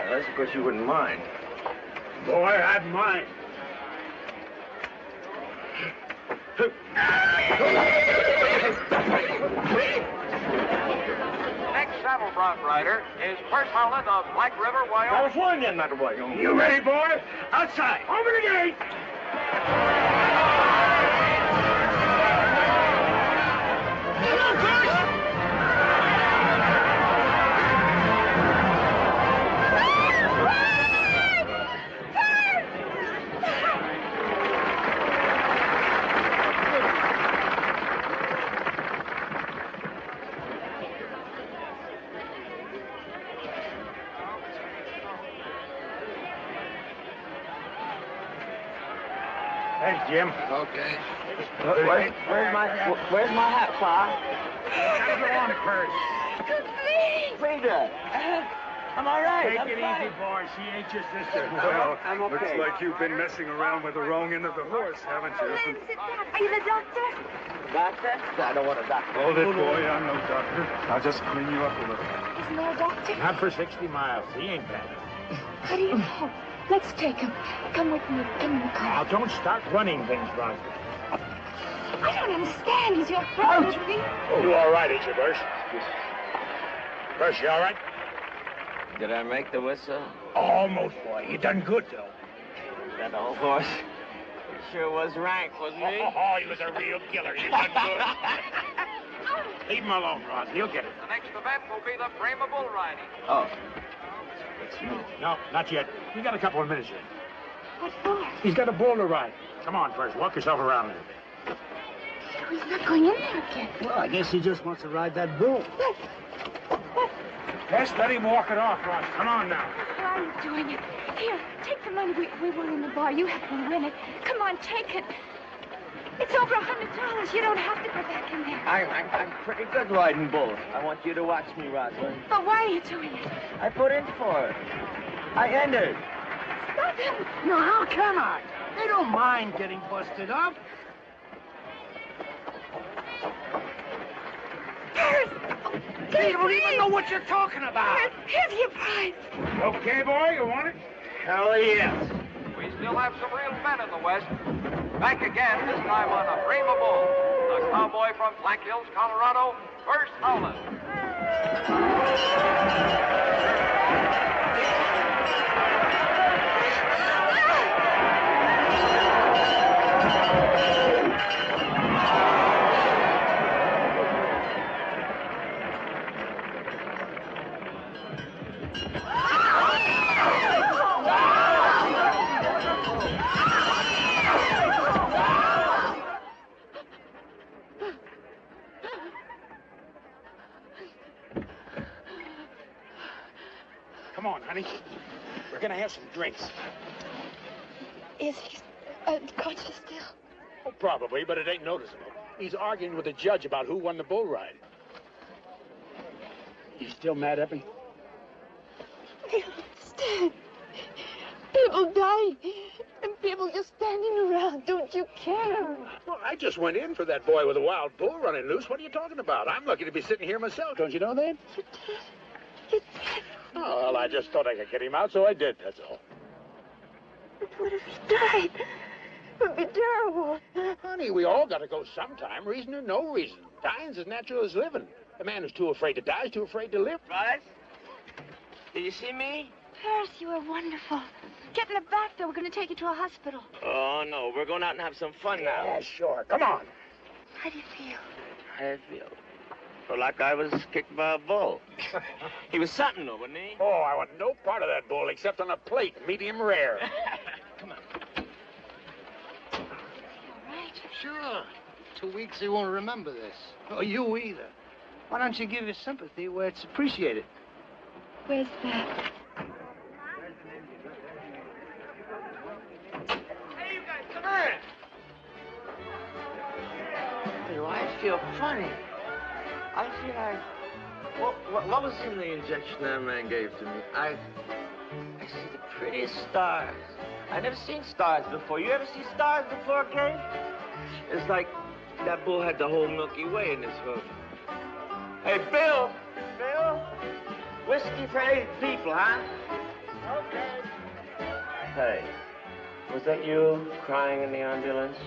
G: That's because you wouldn't mind.
E: Boy, I'd mind.
I: Next saddle bronc rider is First Howland of Black River, Wyoming.
G: California, not Wyoming.
E: You ready, boy? Outside. Over the gate. Thanks, Jim.
B: Okay.
G: Where's my hat, Pa?
E: Gotta go on first.
G: Frida. I'm all right.
E: Take
G: I'm
E: it
G: fine.
E: easy, boy. She ain't your sister.
J: Well,
G: I'm okay.
J: looks like you've been messing around with the wrong end of the horse, haven't you?
C: Lynn, sit down. Are you the doctor?
G: Doctor? I don't want a doctor.
J: Hold it, boy. I'm no doctor. I'll just clean you up a little.
C: Isn't there a doctor?
E: Not for 60 miles. He ain't bad.
C: How do you know? Let's take him. Come with me. Give him the car.
E: Now, don't start running things, Roslyn.
C: I don't understand. He's your friend, isn't he?
E: Oh, you all right, Isabelle? First, you all right?
G: Did I make the whistle?
E: Almost, boy. You done good, though.
G: That old horse. He sure was rank, wasn't he?
E: Oh, he was a real killer. You done good. Leave him alone, Roz. He'll get it.
I: The next event will be the frame of bull riding.
G: Oh. That's me.
E: No, not yet. You got a couple of minutes yet.
C: What for?
E: He's got a bull to ride. Come on, first. Walk yourself around a little bit.
C: Oh, he's not going in there again.
B: Well, I guess he just wants to ride that bull.
E: Yes, let him walk it off, Roz. Come on now.
C: Why are you doing it? Here, take the money we won in the bar. You have to win it. Come on, take it. It's over $100. You don't have to go back in there.
G: I'm pretty good riding bulls. I want you to watch me, Roslyn.
C: But why are you doing it?
G: I put in for it. I entered.
C: Stop him.
B: No, how can I? They don't mind getting busted up. They don't even know what you're talking about.
C: Here's your prize.
E: Okay, boy, you want it?
G: Hell yes.
I: We still have some real men in the West. Back again, this time on a frame of bull. The cowboy from Black Hills, Colorado, first Howland.
E: Come on, honey. We're gonna have some drinks.
C: Is he unconscious still?
E: Oh, probably, but it ain't noticeable. He's arguing with the judge about who won the bull ride. You still mad at me?
C: I don't understand. People dying and people just standing around. Don't you care?
E: Well, I just went in for that boy with a wild bull running loose. What are you talking about? I'm lucky to be sitting here myself. Don't you know that?
C: You're dead.
E: Oh, well, I just thought I could get him out, so I did, that's all.
C: But what if he died? It would be terrible.
E: Honey, we all gotta go sometime, reason or no reason. Dying's as natural as living. A man who's too afraid to die is too afraid to live.
G: Right? Did you see me?
C: Paris, you are wonderful. Get in the back door. We're going to take you to a hospital.
G: Oh, no. We're going out and have some fun now.
E: Yeah, sure. Come on.
C: How do you feel?
G: How do you feel? Well, like I was kicked by a bull. He was something, though, wasn't he?
E: Oh, I want no part of that bull except on a plate, medium rare.
G: Come on.
C: All right.
B: Sure. 2 weeks he won't remember this. Or you either. Why don't you give your sympathy where it's appreciated?
C: Where's that?
G: Hey, you guys, come in. You know, I feel funny. I feel like... What was in the injection that man gave to me? I see the prettiest stars. I never seen stars before. You ever see stars before, Kay? It's like that bull had the whole Milky Way in his hoof. Hey, Bill! Bill? Whiskey for 8 people, huh? Okay. Hey, was that you crying in the ambulance?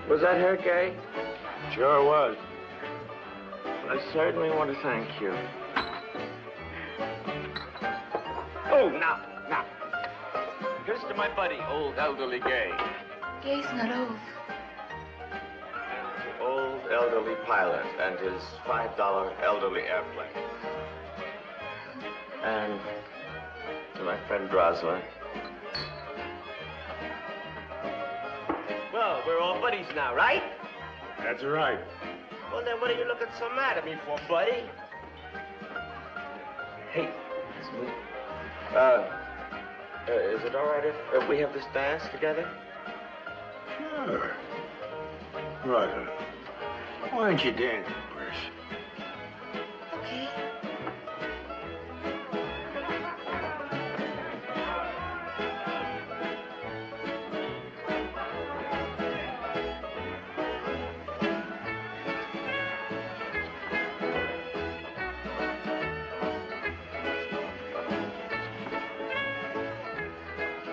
G: Was that her, Gay?
E: Sure was.
G: I certainly want to thank you. Oh, now. Here's to my buddy, old elderly Gay.
C: Gay's not old.
G: Old elderly pilot and his $5 elderly airplane. And to my friend Roslyn. Well, we're all buddies now, right?
E: That's right.
G: Well, then what are you looking so mad at me for, buddy? Hey, it's me. Is it all right if we have this dance together?
E: Sure. Right. Why don't you dance first?
C: Okay.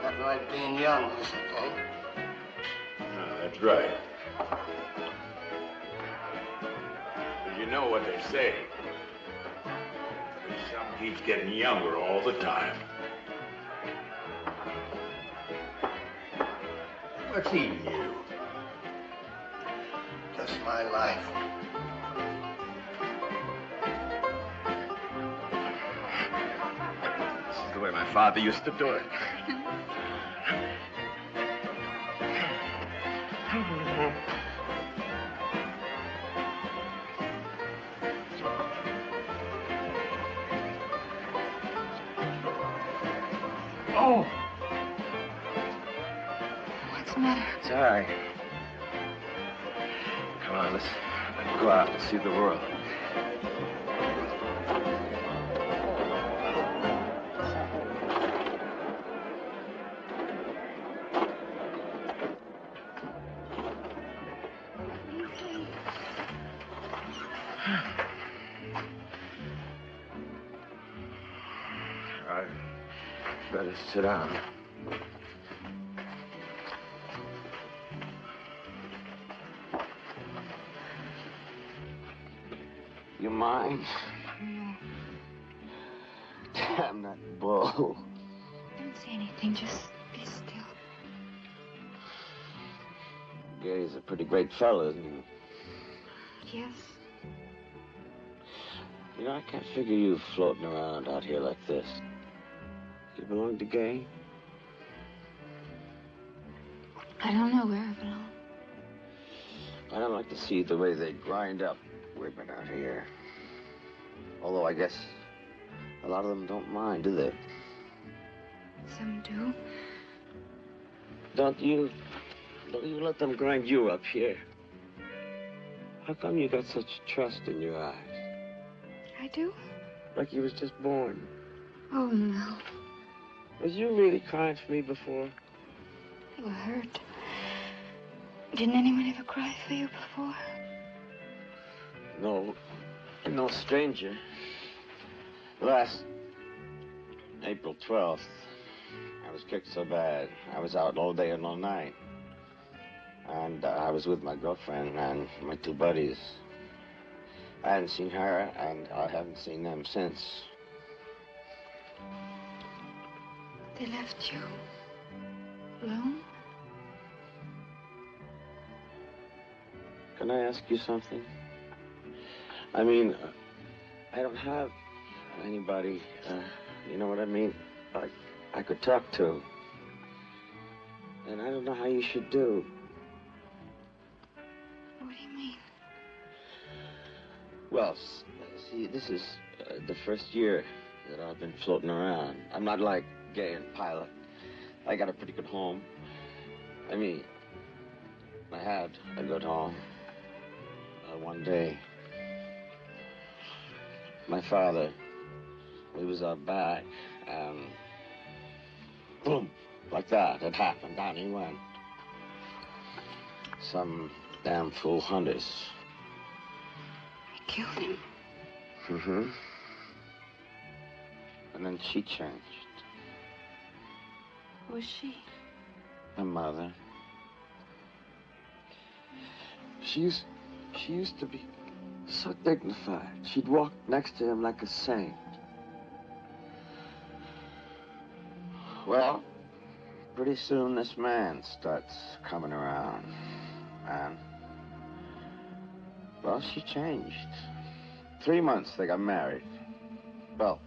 B: Nothing like being young, I suppose.
E: That's right. But you know what they say.
D: keeps getting younger all the time. What's eating you?
B: Just my life.
G: This is the way my father used to do it.
C: Oh! What's the matter?
G: It's all right. Come on, let's go out and see the world. I better sit down. You mind?
C: No.
G: Damn that bull.
C: Don't say anything. Just be still.
G: Gay's a pretty great fellow, isn't he?
C: Yes.
G: You know, I can't figure you floating around out here like this. You belong to Gay?
C: I don't know where I belong.
G: I don't like to see the way they grind up women out here. Although I guess a lot of them don't mind, do they?
C: Some do.
G: Don't you let them grind you up here? How come you got such trust in your eyes?
C: I do?
G: Like you was just born.
C: Oh, no.
G: Was you really crying for me before?
C: You were hurt. Didn't anyone ever cry for you before?
G: No. No stranger. Last April 12th, I was kicked so bad. I was out all day and all night. And I was with my girlfriend and my two buddies. I hadn't seen her, and I haven't seen them since.
C: They left you alone?
G: Can I ask you something? I mean, I don't have anybody, you know what I mean? I could talk to. And I don't know how you should do.
C: What do you mean?
G: Well, see, this is the first year that I've been floating around. I'm not like Gay and Pilot. I got a pretty good home. I mean, I had a good home. One day, my father, he was out back, and boom, like that, it happened, down he went. Some damn fool hunters.
C: They killed him.
G: Mm-hmm. And then she changed.
C: Who was she?
G: My mother. She used to be so dignified. She'd walk next to him like a saint. Well, pretty soon this man starts coming around. And, well, she changed. 3 months they got married. Well,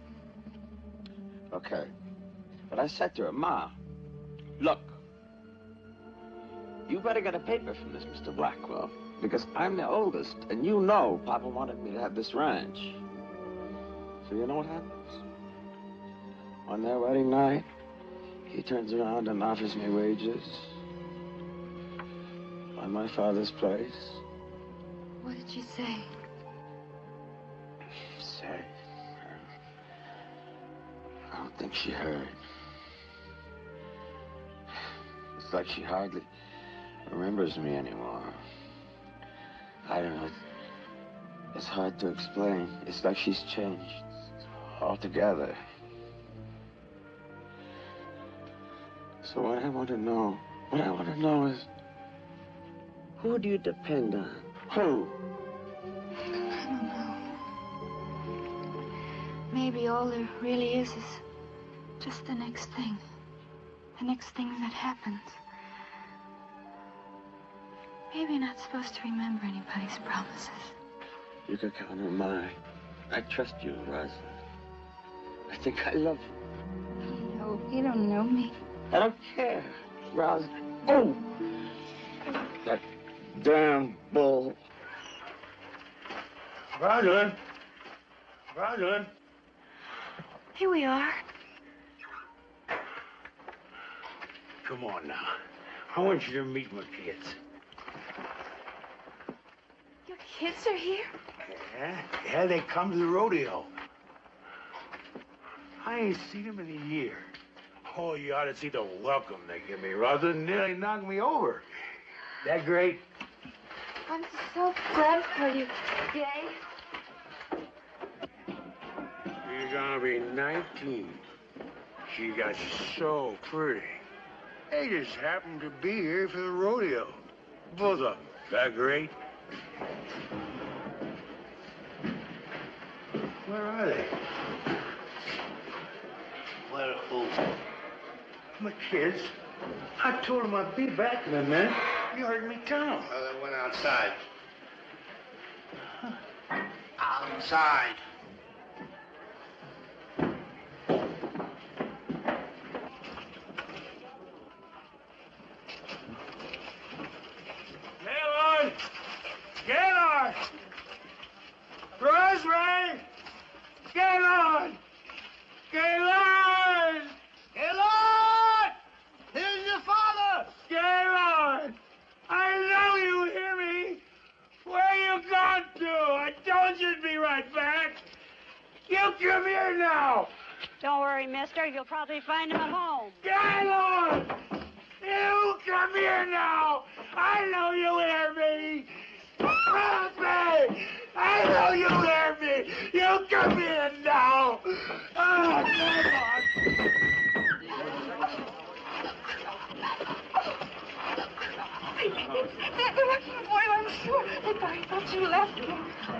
G: okay. But I said to her, Ma, look, you better get a paper from this Mr. Blackwell, because I'm the oldest, and you know Papa wanted me to have this ranch. So you know what happens? On their wedding night, he turns around and offers me wages on my father's place.
C: What did she say?
G: Say, I don't think she heard. It's like she hardly remembers me anymore. I don't know. It's hard to explain. It's like she's changed altogether. So what I want to know is, who do you depend on? Who?
C: I don't know. maybe all there really is just the next thing. The next thing that happens. Maybe you're not supposed to remember anybody's promises.
G: You can count on mine. I trust you, Roslyn. I think I love you.
C: No, you don't know me.
G: I don't care, Roslyn. Oh! That damn bull.
J: Roslyn. Roslyn.
C: Here we are.
J: Come on now. I want you to meet my kids.
C: Your kids are here?
J: Yeah, they come to the rodeo. I ain't seen them in a year. Oh, you ought to see the welcome they give me, Roslyn. Nearly knocked me over. That great?
C: I'm so glad for you, Gay.
J: You're gonna be 19. She got so pretty. They just happened to be here for the rodeo. Both of them. That great? Where are they?
B: Where who?
J: My kids. I told them I'd be back in a minute. You heard me tell them.
B: They went outside. Outside.
J: Gaylord! Gaylord! Rosemary! Gaylord! Gaylord!
B: Gaylord! Here's your father!
J: Gaylord! I know you hear me! Where you gone to? I told you to be right back! You come here now!
K: Don't worry, mister. You'll probably find him at home.
J: Gaylord! You come here now! I know you hear me! Help me! I know you hear me! You come here now! Oh, come on!
C: They're looking for you, I'm sure. They probably thought you left me.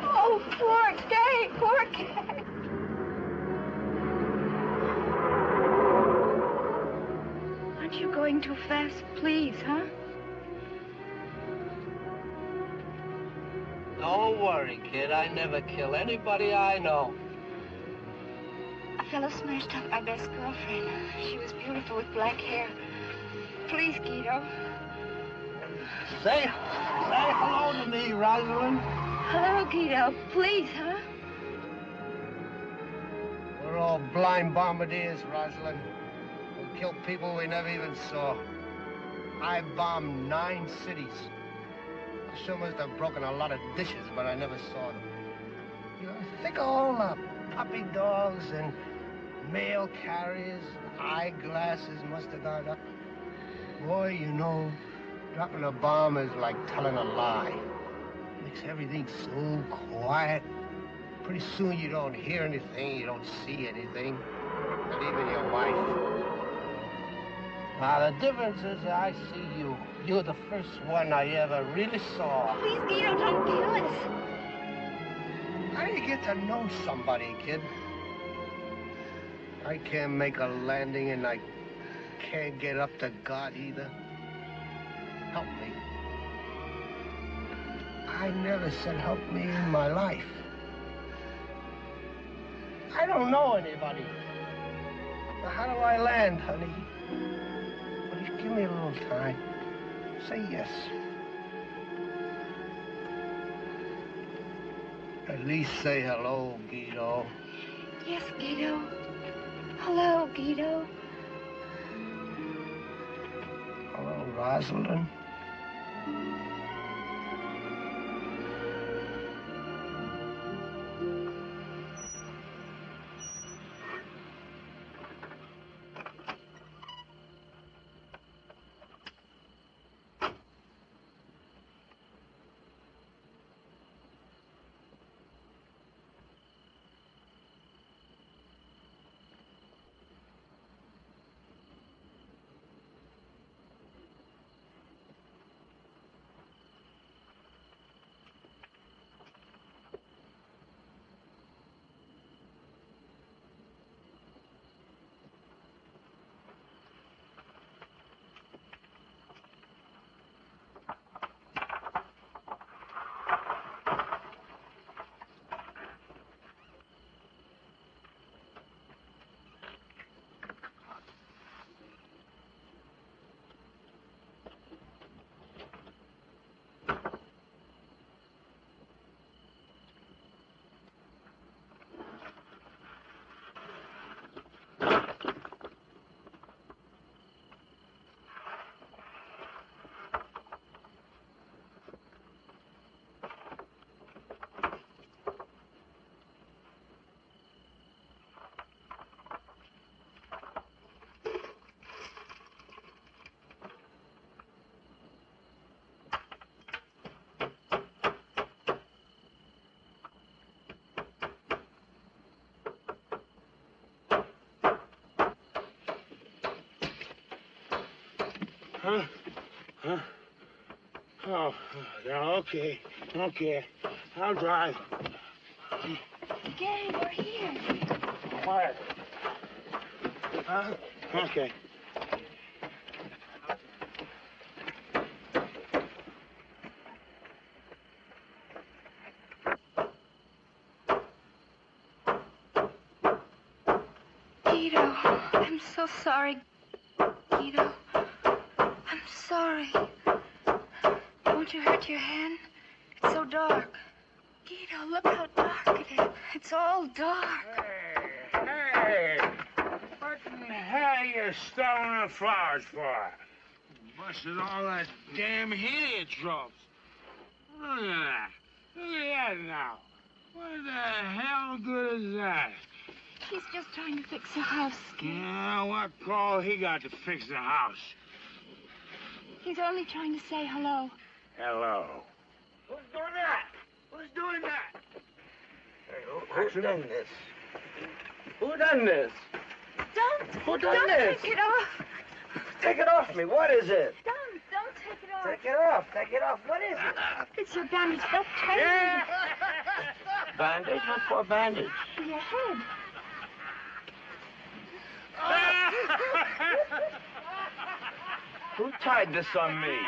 C: Oh, poor Gay, poor Gay. Aren't you going too fast, please, huh?
B: Don't worry, kid. I never kill anybody I know.
C: A fellow smashed up my best girlfriend. She was beautiful with black hair. Please, Guido.
B: Say hello to me, Roslyn.
C: Hello, Guido. Please, huh?
B: We're all blind bombardiers, Roslyn. We kill people we never even saw. I bombed 9 cities. I sure must have broken a lot of dishes, but I never saw them. You know, think of all the puppy dogs and mail carriers, eyeglasses must have gone up. Boy, you know, dropping a bomb is like telling a lie. Makes everything so quiet. Pretty soon you don't hear anything, you don't see anything. Not even your wife. Now, the difference is I see you. You're the first one I ever really saw.
C: Please, Guido, don't kill us.
B: How do you get to know somebody, kid? I can't make a landing and I can't get up to God either. Help me. I never said help me in my life. I don't know anybody. Now, how do I land, honey? Will you give me a little time? Say yes. At least say hello, Guido.
C: Yes, Guido. Hello, Guido.
B: Hello, Roslyn.
J: Huh? Huh? Oh, okay. Okay. I'll drive.
C: Gay, we're here.
J: Quiet. Huh? Okay.
C: Guido, I'm so sorry. Guido, I'm sorry. Won't you hurt your hand? It's so dark. Guido, look how dark it is. It's all dark.
J: Hey! What in the hell are you stoning the flowers for? Busted all that damn heliotropes. Look at that. Look at that now. What the hell good is that?
C: He's just trying to fix the house, Gay.
J: Yeah, what call he got to fix the house?
C: He's only trying to say hello.
J: Hello.
G: Who's doing that? Who's doing that? Hey, who's done this? Who done this? Who done this?
C: Take it off.
G: Take it off me. What is it?
C: Don't take it off.
G: Take it off. Take it off. What is it?
C: It's your bandage. Don't tie it.
G: Bandage? What for bandage?
C: Your head.
G: Who tied this on me?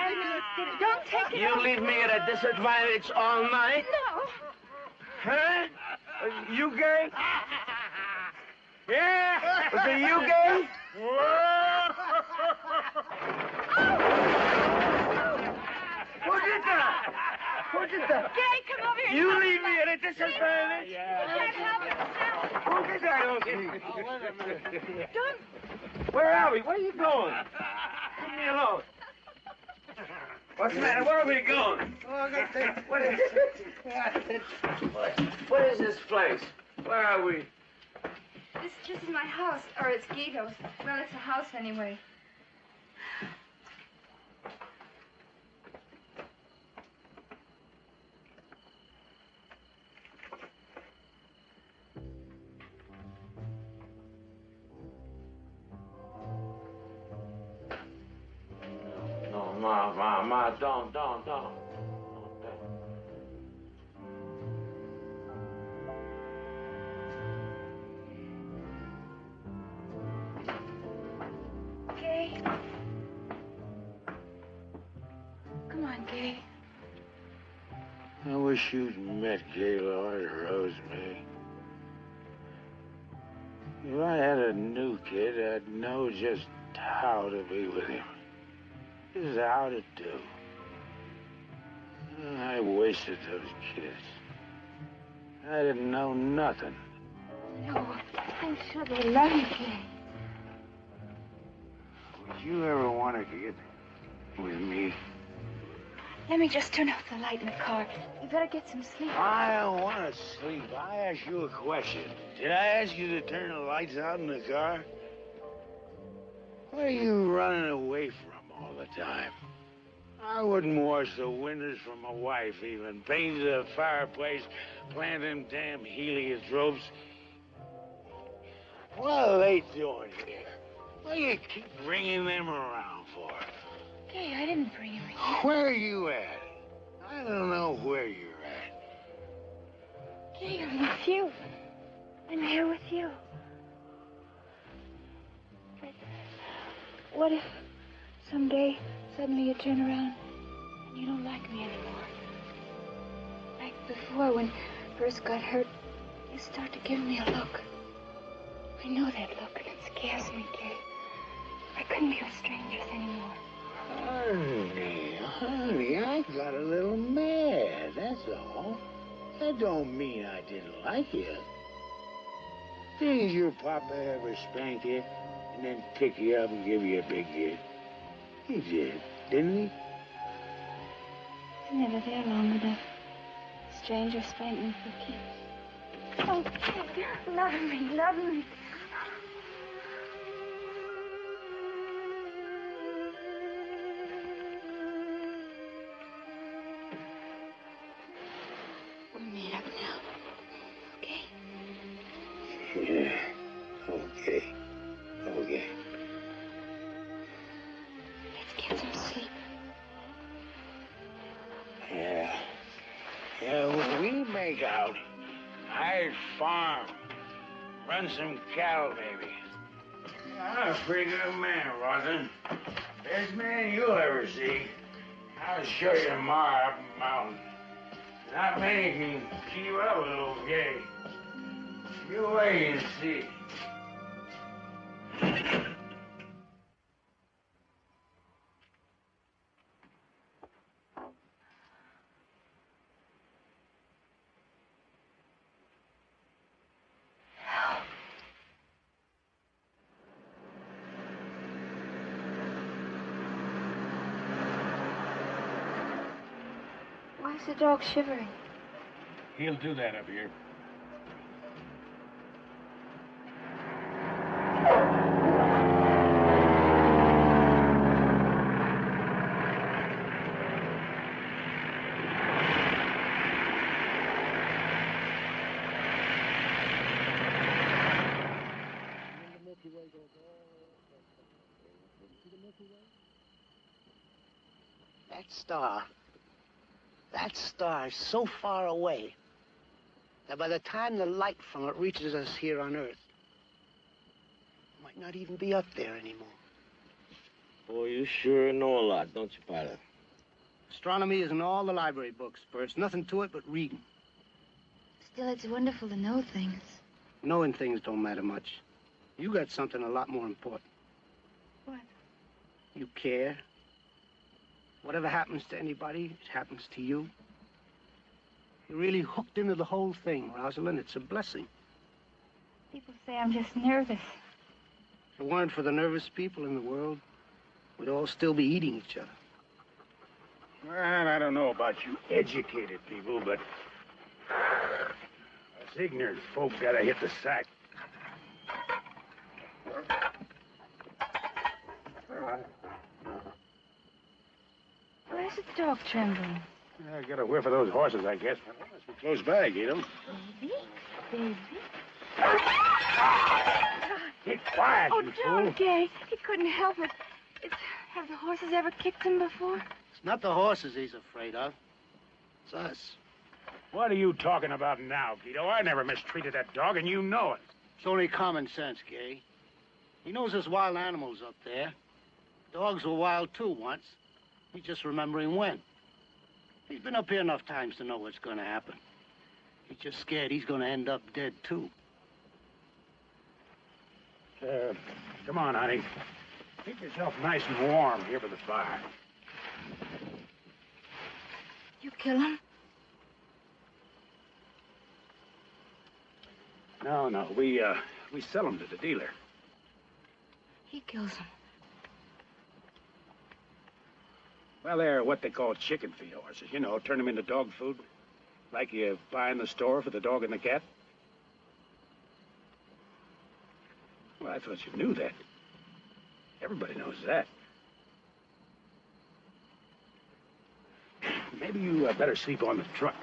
C: Don't take it
G: You
C: off.
G: leave me at a disadvantage all night?
C: No.
G: Huh? You gay?
J: Yeah!
G: Was it you gay? Who did that? Who did that?
C: Gay, come over here.
G: You leave me at a disadvantage?
C: You can't help yourself.
G: Who did that?
J: Oh, wait a minute.
C: Don't.
G: Where are we? Where are you going? Leave me alone. What's the matter? Where are we going? What is this place? Where are we?
C: This is my house, or it's Guido's. Well, it's a house anyway.
G: No, Ma, don't.
C: Gay. Come on, Gay.
J: I wish you'd met Gaylord Rosemary. If I had a new kid, I'd know just how to be with him. Just how to do. I wasted those kids. I didn't know nothing.
C: No, I'm sure they love you, Gay.
J: Would you ever want to get with me?
C: Let me just turn off the light in the car. You better get some sleep.
J: I don't want to sleep. I asked you a question. Did I ask you to turn the lights out in the car? What are you running away from all the time? I wouldn't wash the windows for my wife even. Paint the fireplace, plant them damn heliotropes. What are they doing here? What do you keep bringing them around for?
C: Gay, I didn't bring him here.
J: Where are you at? I don't know where you're at.
C: Gay, I'm with you. I'm here with you. But what if someday suddenly you turn around and you don't like me anymore? Like before, when I first got hurt, you start to give me a look. I know that look, and it scares me, Gay. I couldn't be with strangers anymore.
J: Honey, I got a little mad, that's all. That don't mean I didn't like you. Didn't your papa ever spank you and then pick you up and give you a big gift? He did, didn't he?
C: I was never there long enough. Strangers spank me for keeps. Oh, Gay, love me, love me.
J: Yeah, okay.
C: Let's get some
D: Yeah, we make out. I farm. Run some cattle, maybe. I'm a pretty good man, Roslyn. Best man you'll ever see. I'll show you tomorrow up the mountain. Not many can keep up with old Gay. You wait and see.
C: Why is the dog shivering?
D: He'll do that up here.
B: That star is so far away that by the time the light from it reaches us here on Earth, it might not even be up there anymore.
L: Boy, you sure know a lot, don't you, Pilot?
B: Astronomy is in all the library books, First. Nothing to it but reading.
C: Still, it's wonderful to know things.
B: Knowing things don't matter much. You got something a lot more important.
C: What?
B: You care. Whatever happens to anybody, it happens to you. You're really hooked into the whole thing, Rosalind. It's a blessing.
C: People say I'm just nervous.
B: If it weren't for the nervous people in the world, we'd all still be eating each other.
D: Well, I don't know about you educated people, but us ignorant folk gotta hit the sack.
C: Why is the dog trembling?
D: I got a whiff of those horses, I guess. Well, must be close by, Guido.
C: Baby.
D: Keep quiet,
C: Oh,
D: you
C: don't,
D: fool.
C: Gay. He couldn't help it. Have the horses ever kicked him before?
B: It's not the horses he's afraid of. It's us.
D: What are you talking about now, Guido? I never mistreated that dog, and you know it.
B: It's only common sense, Gay. He knows there's wild animals up there. Dogs were wild, too, once. He's just remembering when. He's been up here enough times to know what's going to happen. He's just scared he's going to end up dead, too.
D: Come on, honey. Keep yourself nice and warm here by the fire.
C: You kill him?
D: No. We sell them to the dealer.
C: He kills him.
D: Well, they're what they call chicken feed horses. You know, turn them into dog food. Like you buy in the store for the dog and the cat. Well, I thought you knew that. Everybody knows that. Maybe you better sleep on the truck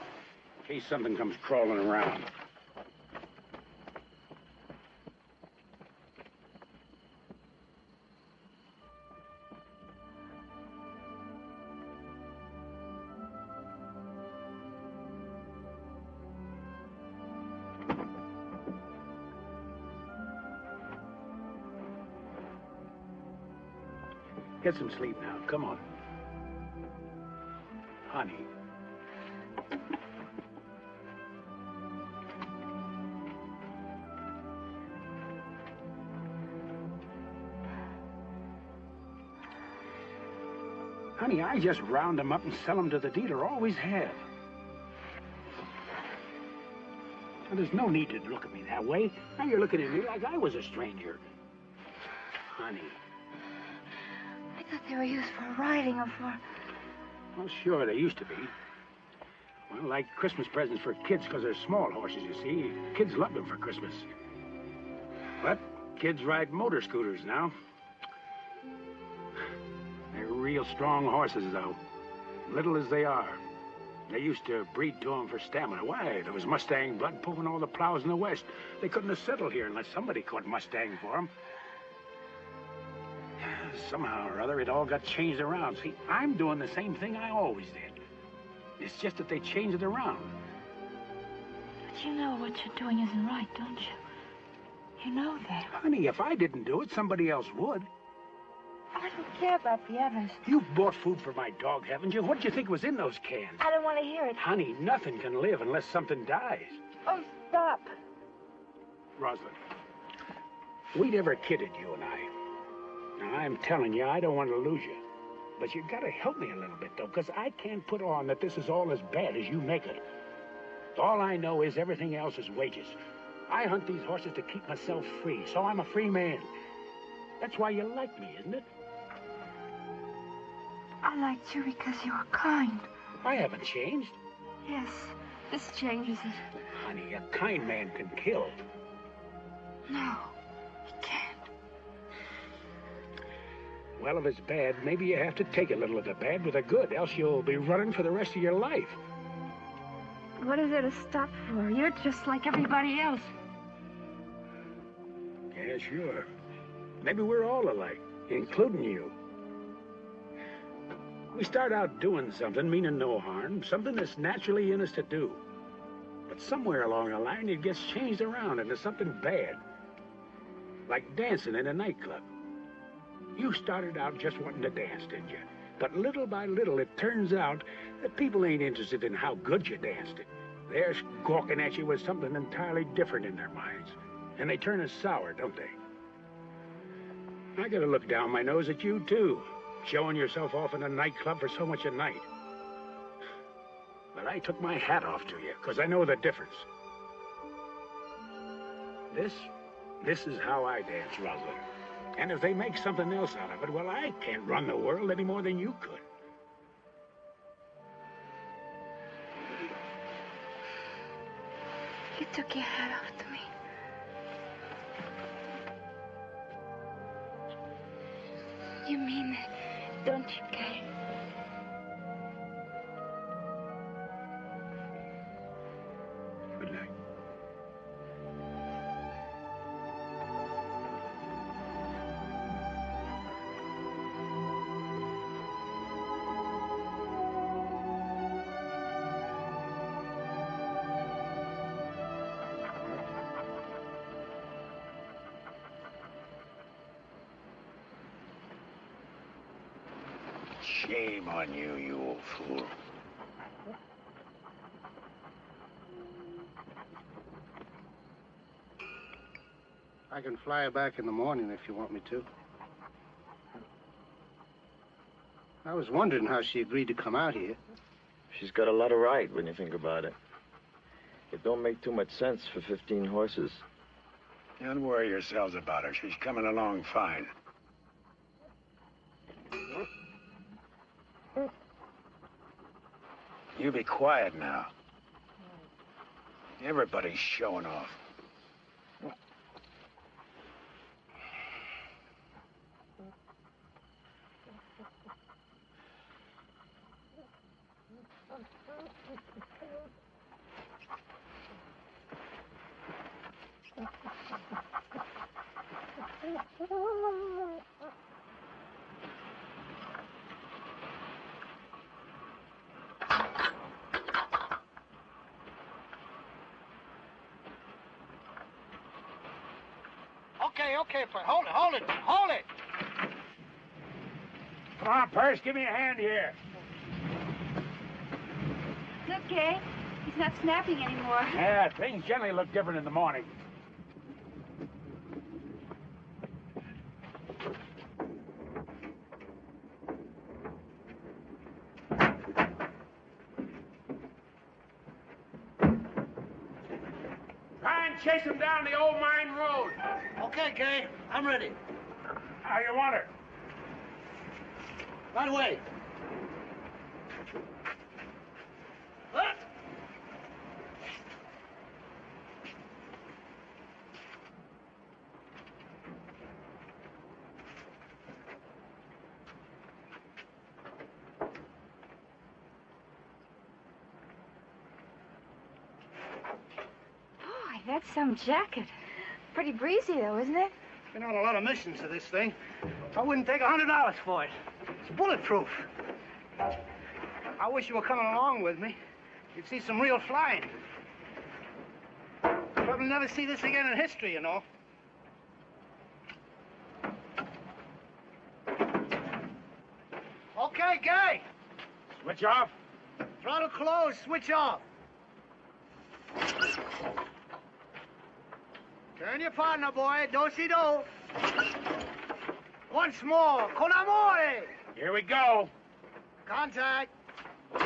D: in case something comes crawling around. Get some sleep now. Come on. Honey. Honey, I just round them up and sell them to the dealer. Always have. And there's no need to look at me that way. Now you're looking at me like I was a stranger. Honey.
C: I thought they were used for riding or for...
D: Well, sure, they used to be. Well, like Christmas presents for kids, because they're small horses, you see. Kids love them for Christmas. But kids ride motor scooters now. They're real strong horses, though. Little as they are. They used to breed to them for stamina. Why? There was Mustang blood pumping all the plows in the West. They couldn't have settled here unless somebody caught Mustang for them. Somehow or other, it all got changed around. See, I'm doing the same thing I always did.
E: It's just that they change it around.
C: But you know what you're doing isn't right, don't you? You know that.
E: Honey, if I didn't do it, somebody else would.
C: I don't care about the others.
E: You've bought food for my dog, haven't you? What do you think was in those cans?
C: I don't want to hear it.
E: Honey, nothing can live unless something dies.
C: Oh, stop.
E: Roslyn, we never kidded, you and I. Now, I'm telling you, I don't want to lose you. But you gotta help me a little bit, though, because I can't put on that this is all as bad as you make it. All I know is everything else is wages. I hunt these horses to keep myself free, so I'm a free man. That's why you like me, isn't it?
C: I liked you because you were kind.
E: I haven't changed.
C: Yes, this changes it.
E: Honey, a kind man can kill.
C: No, he can't.
E: Well, if it's bad, maybe you have to take a little of the bad with the good, else you'll be running for the rest of your life.
C: What is there to stop for? You're just like everybody else.
E: Yeah, sure. Maybe we're all alike, including you. We start out doing something, meaning no harm, something that's naturally in us to do. But somewhere along the line, it gets changed around into something bad. Like dancing in a nightclub. You started out just wanting to dance, didn't you? But little by little, it turns out that people ain't interested in how good you danced it. They're gawking at you with something entirely different in their minds. And they turn us sour, don't they? I gotta look down my nose at you, too. Showing yourself off in a nightclub for so much a night. But I took my hat off to you, because I know the difference. This is how I dance, Roslyn. And if they make something else out of it, well, I can't run the world any more than you could.
C: You took your hat off to me. You mean that, don't you, Kay?
E: Good night. Shame on you, you old fool.
B: I can fly her back in the morning if you want me to. I was wondering how she agreed to come out here.
G: She's got a lot of right when you think about it. It don't make too much sense for 15 horses.
E: Don't worry yourselves about her. She's coming along fine. You be quiet now. Everybody's showing off.
B: Okay, but hold it.
E: Come on, Purse, give me a hand here.
C: Look, Kay, he's not snapping anymore.
E: Yeah, things generally look different in the morning. Try and chase him down the old mine road.
B: Okay, Kay, I'm ready.
E: How you want her?
B: Right away. What?
C: Boy, that's some jacket. Pretty breezy, though, isn't it?
B: Been on a lot of missions to this thing. I wouldn't take $100 for it. It's bulletproof. I wish you were coming along with me. You'd see some real flying. You'll probably never see this again in history, you know. Okay, Gay.
D: Switch off.
B: Throttle closed, switch off. Turn your partner, boy. Do-si-do. Once more. Con amore.
D: Here we go.
B: Contact. Oh,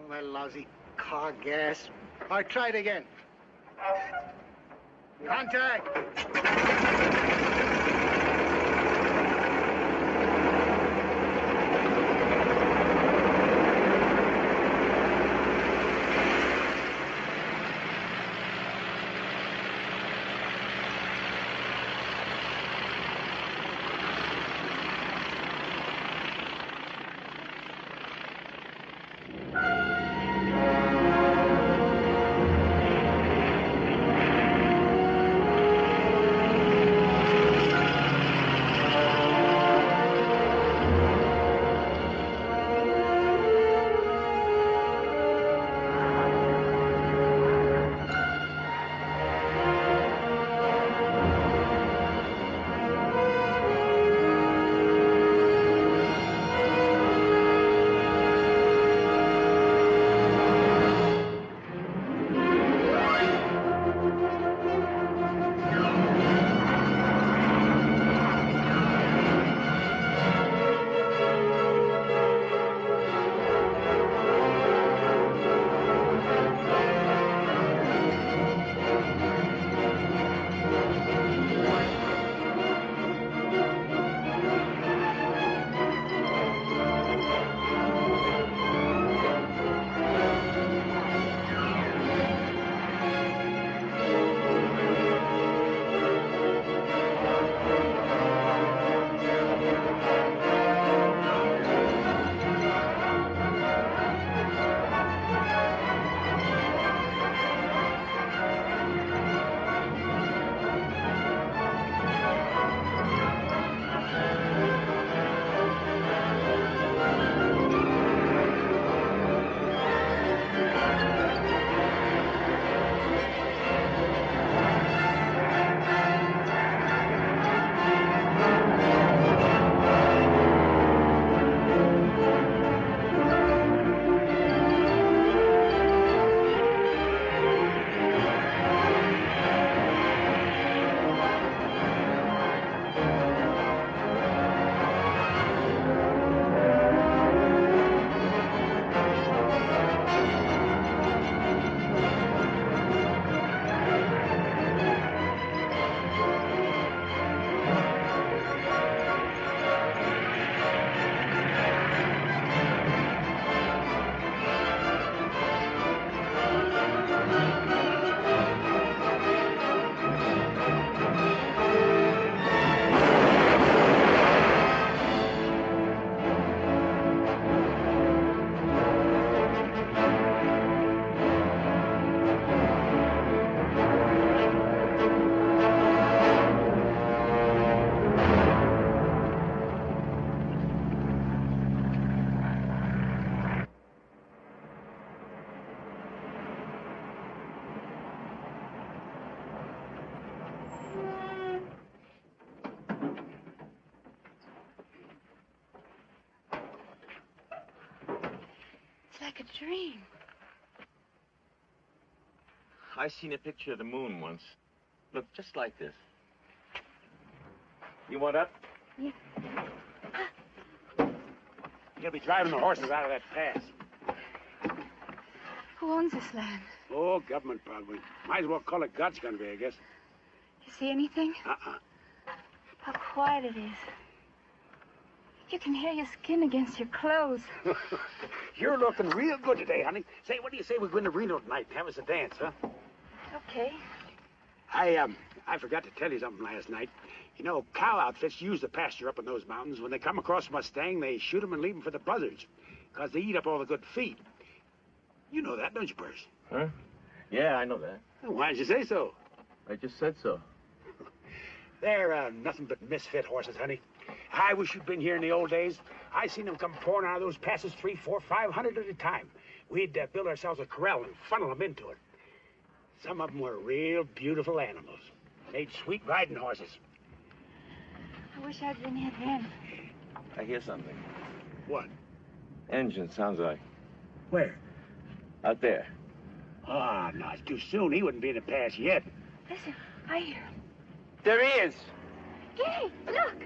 B: that lousy car gas. All right, try it again. Contact.
C: Like a dream.
G: I seen a picture of the moon once. Looked just like this. You want up?
C: Yeah.
D: You'll be driving the horses out of that pass.
C: Who owns this land?
D: Oh, government, probably. Might as well call it God's country, I guess.
C: You see anything? How quiet it is. You can hear your skin against your clothes.
D: You're looking real good today, honey. Say, what do you say we go into Reno tonight and have us a dance, huh?
C: Okay.
D: I forgot to tell you something last night. You know, cow outfits use the pasture up in those mountains. When they come across a Mustang, they shoot them and leave them for the buzzards, because they eat up all the good feed. You know that, don't you, Percy?
G: Huh? Yeah, I know that.
D: Well, why did you say so?
G: I just said so.
D: They're nothing but misfit horses, honey.
E: I wish you'd been here in the old days. I seen them come pouring out of those passes 300, 400, 500 at a time. We'd build ourselves a corral and funnel them into it. Some of them were real beautiful animals. Made sweet riding horses.
C: I wish I'd been here then.
L: I hear something.
E: What?
L: Engine, sounds like.
E: Where?
L: Out there.
E: Ah, no, it's too soon. He wouldn't be in the pass yet.
C: Listen, I hear him.
L: There he is.
C: Gay, look!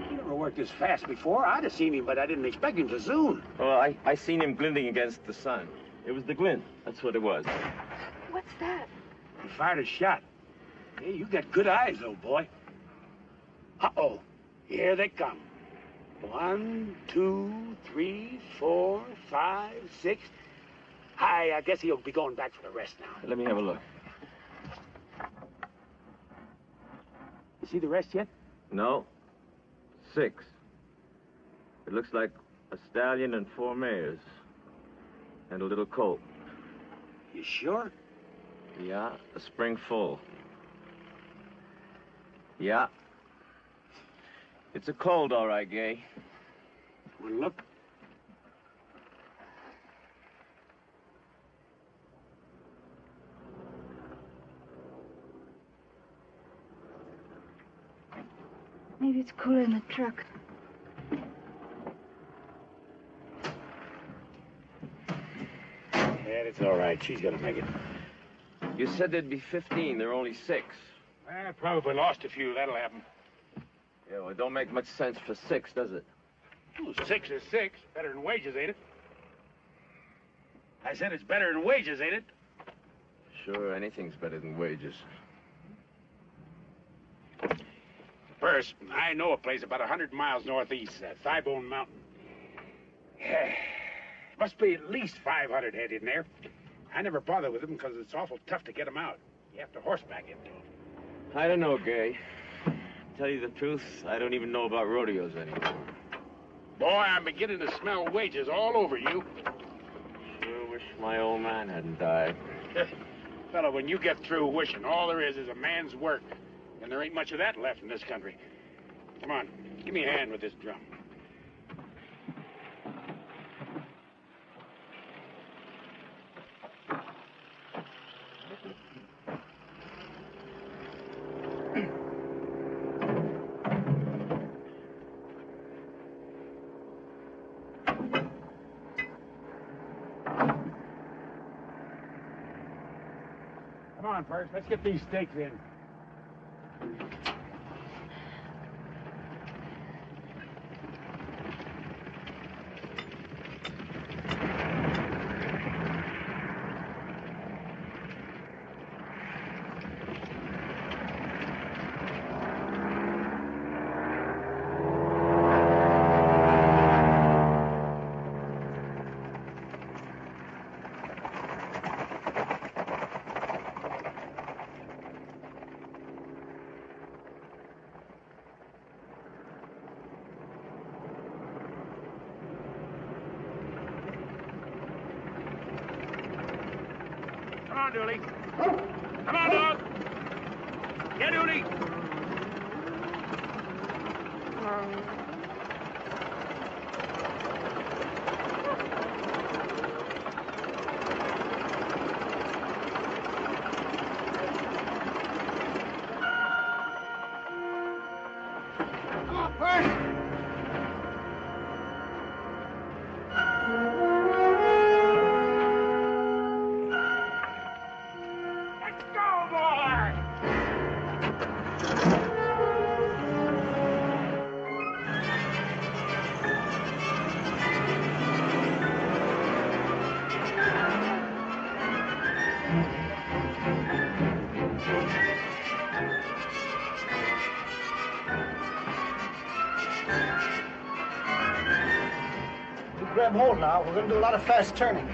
E: He never worked this fast before. I'd have seen him, but I didn't expect him so soon.
L: Well, I seen him glinting against the sun. It was the glint. That's what it was.
C: What's that?
E: He fired a shot. Hey, you got good eyes, old boy. Uh-oh. Here they come. 1, 2, 3, 4, 5, 6. I guess he'll be going back for the rest now.
L: Let me have a look.
E: You see the rest yet?
L: No. 6. It looks like a stallion and 4 mares. And a little colt.
E: You sure?
L: Yeah, a spring full. Yeah. It's a cold, all right, Gay.
E: Wanna look?
C: Maybe it's cooler in the truck.
E: Yeah, it's all right. She's gonna make it.
L: You said there'd be 15. There are only 6.
E: I probably lost a few. That'll happen.
L: Yeah, well, it don't make much sense for 6, does it?
E: Well, 6 is 6. Better than wages, ain't it? I said it's better than wages, ain't it?
L: Sure, anything's better than wages.
E: First, I know a place about 100 miles northeast, Thigh-Bone Mountain. Yeah, must be at least 500 head in there. I never bother with them because it's awful tough to get them out. You have to horseback into them.
L: I don't know, Gay. Tell you the truth, I don't even know about rodeos anymore.
E: Boy, I'm beginning to smell wages all over you.
L: Sure wish my old man hadn't died.
E: Fella, when you get through wishing, all there is a man's work. And there ain't much of that left in this country. Come on, give me a hand with this drum. Come on, first, let's get these stakes in. Come on, Dooley. Come on, dog. Yeah, Dooley.
B: Come on, Bert. Grab hold now. We're going to do a lot of fast turning.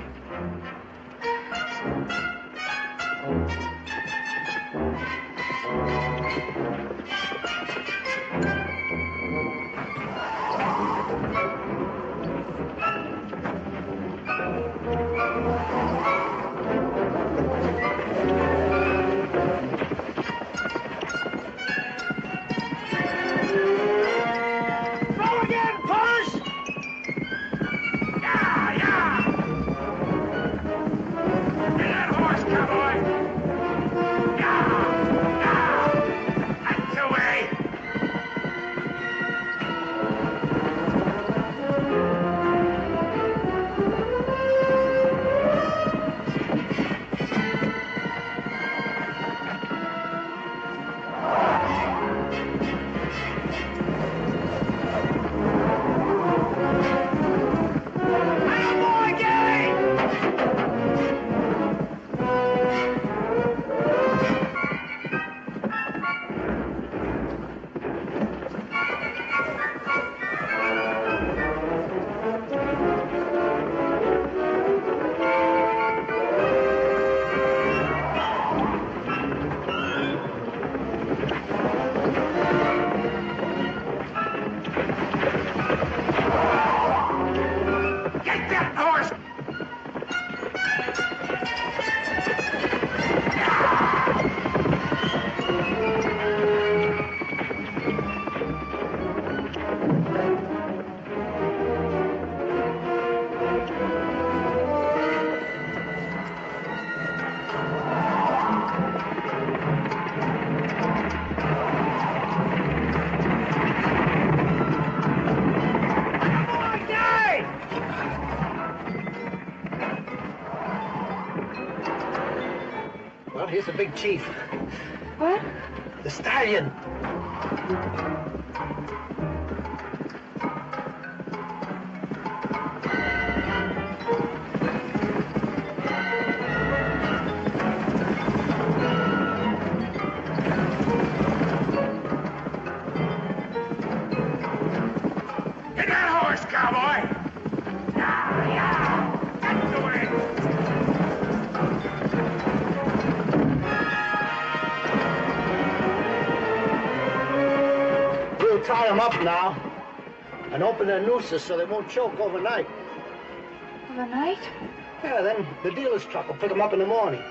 B: the big chief.
C: What?
B: The stallion.
J: Get that horse, cowboy! Yeah, yeah! That's the way!
B: We'll tie them up now and open their nooses so they won't choke overnight.
C: Overnight?
B: Yeah, then the dealer's truck will pick them up in the morning.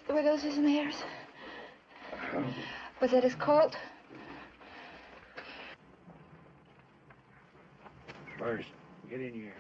C: Were those his mares? Was that his colt?
D: First, get in here.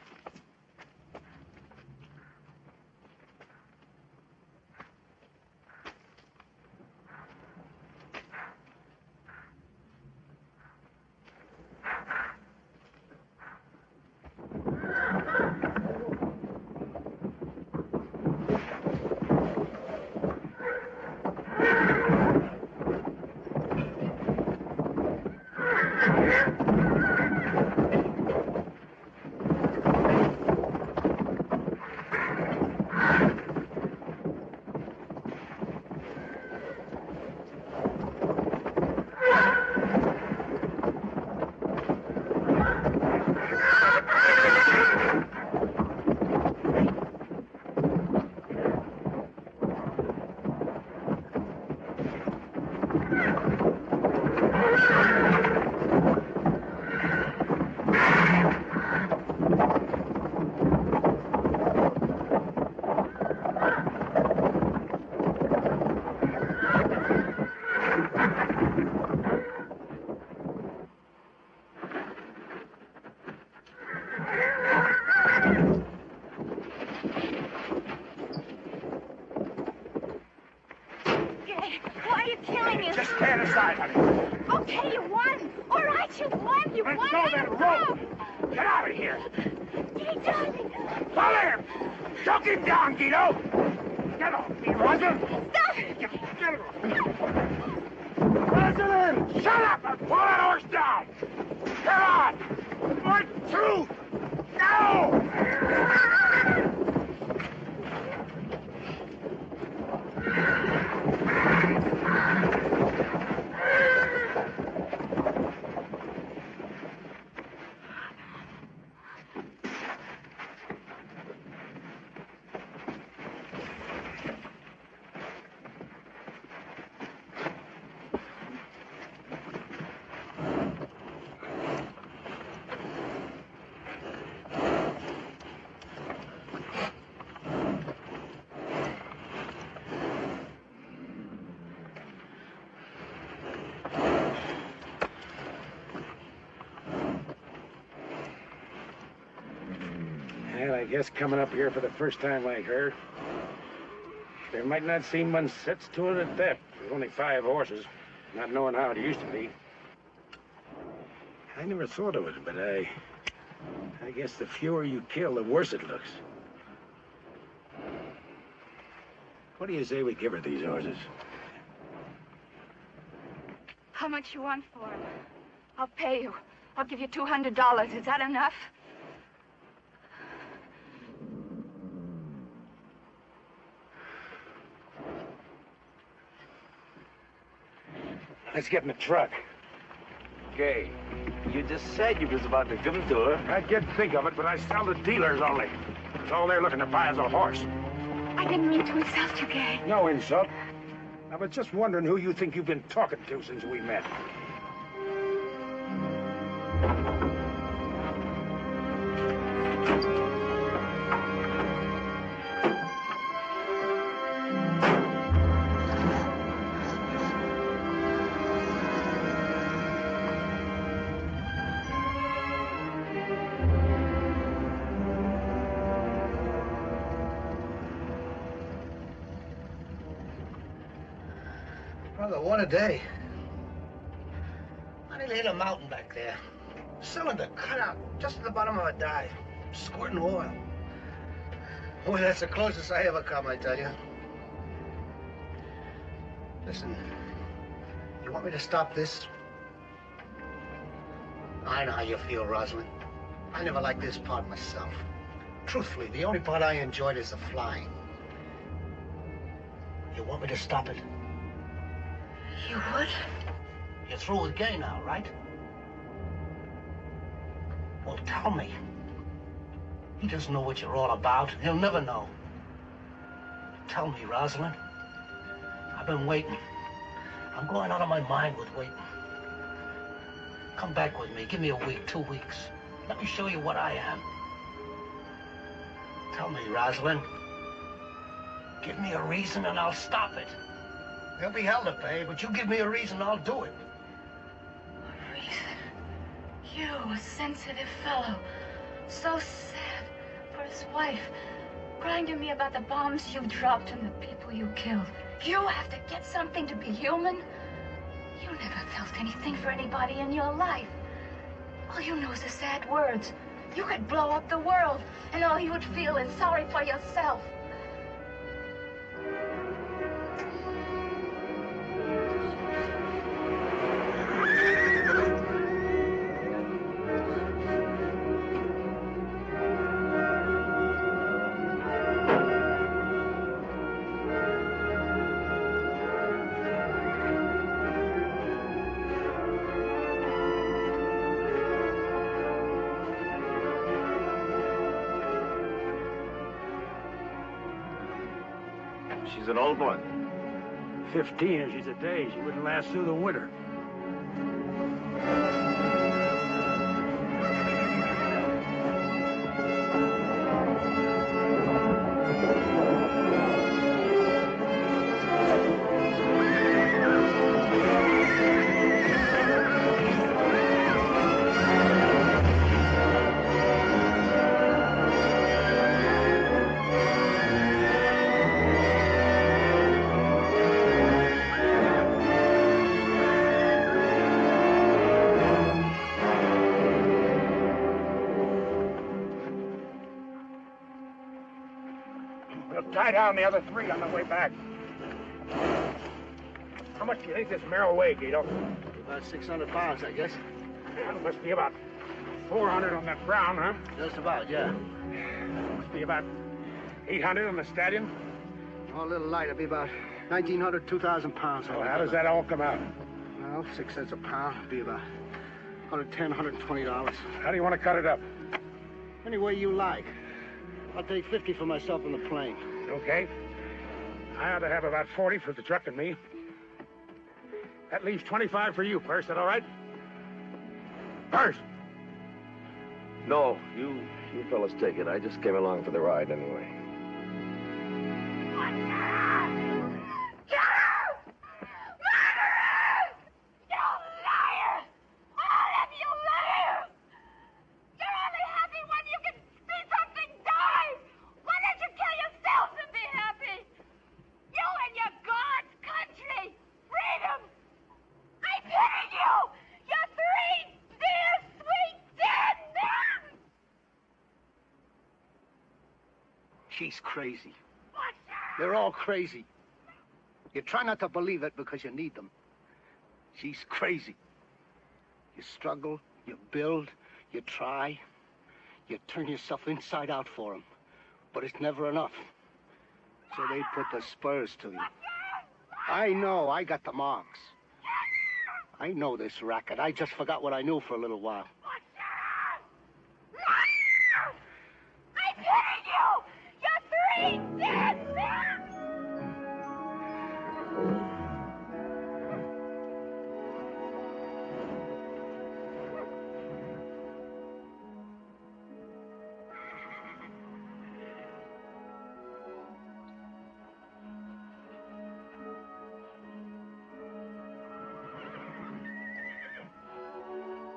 D: Just stand aside, honey.
C: Okay, you won. All right, you won. You won.
J: Let's go, then. Rope. Get out of here.
C: Gay, darling.
J: Follow him. Choke him down, Guido. Get off me, Roslyn.
C: Stop.
J: Get him. Roslyn, shut up and pull that horse down. Come on. 1, 2. Now.
D: Well, I guess coming up here for the first time like her, there might not seem much sets to it at that. With only 5 horses, not knowing how it used to be. I never thought of it, but I guess the fewer you kill, the worse it looks. What do you say we give her these horses?
C: How much you want for him? I'll pay you. I'll give you $200. Is that enough?
D: Let's get in the truck.
L: Gay, you just said you was about to give them to her.
D: I did think of it, but I sell to dealers only. That's all they're looking to buy is a horse.
C: I didn't mean to insult you, Gay.
D: No insult. I was just wondering who you think you've been talking to since we met.
B: Brother, what a day. I nearly hit a mountain back there. Cylinder cut out just at the bottom of a dive, squirting oil. Boy, that's the closest I ever come, I tell you. Listen, you want me to stop this? I know how you feel, Roslyn. I never liked this part myself. Truthfully, the only part I enjoyed is the flying. You want me to stop it?
C: You would?
B: You're through with Gay now, right? Well, tell me. He doesn't know what you're all about. He'll never know. Tell me, Roslyn. I've been waiting. I'm going out of my mind with waiting. Come back with me. Give me a week, 2 weeks. Let me show you what I am. Tell me, Roslyn. Give me a reason and I'll stop it. There'll be hell to pay, but you give me a reason, I'll do it.
C: A reason? You, a sensitive fellow, so sad for his wife, crying to me about the bombs you dropped and the people you killed. You have to get something to be human? You never felt anything for anybody in your life. All you know is the sad words. You could blow up the world, and all you would feel is sorry for yourself.
L: She's an old one.
D: 15 if she's a day. She wouldn't last through the winter. Tie down the other 3 on the way back. How much do you think this mare will weigh, Guido?
B: About 600 pounds, I guess.
D: Well, it must be about 400 on that brown, huh?
B: Just about, yeah.
D: Must be about 800 on the stallion.
B: Oh, a little light. It'll be about 1,900, 2,000 pounds.
D: So how does that all come out?
B: Well, 6 cents a pound. It'll be about $110, $120.
D: How do you want to cut it up?
B: Any way you like. I'll take 50 for myself in the plane.
D: Okay. I ought to have about 40 for the truck and me. That leaves 25 for you, Purse. That all right? Purse!
M: No, you fellas take it. I just came along for the ride anyway.
B: She's crazy. They're all crazy. You try not to believe it because you need them. She's crazy. You struggle, you build, you try. You turn yourself inside out for them. But it's never enough. So they put the spurs to you. I know, I got the marks. I know this racket. I just forgot what I knew for a little while.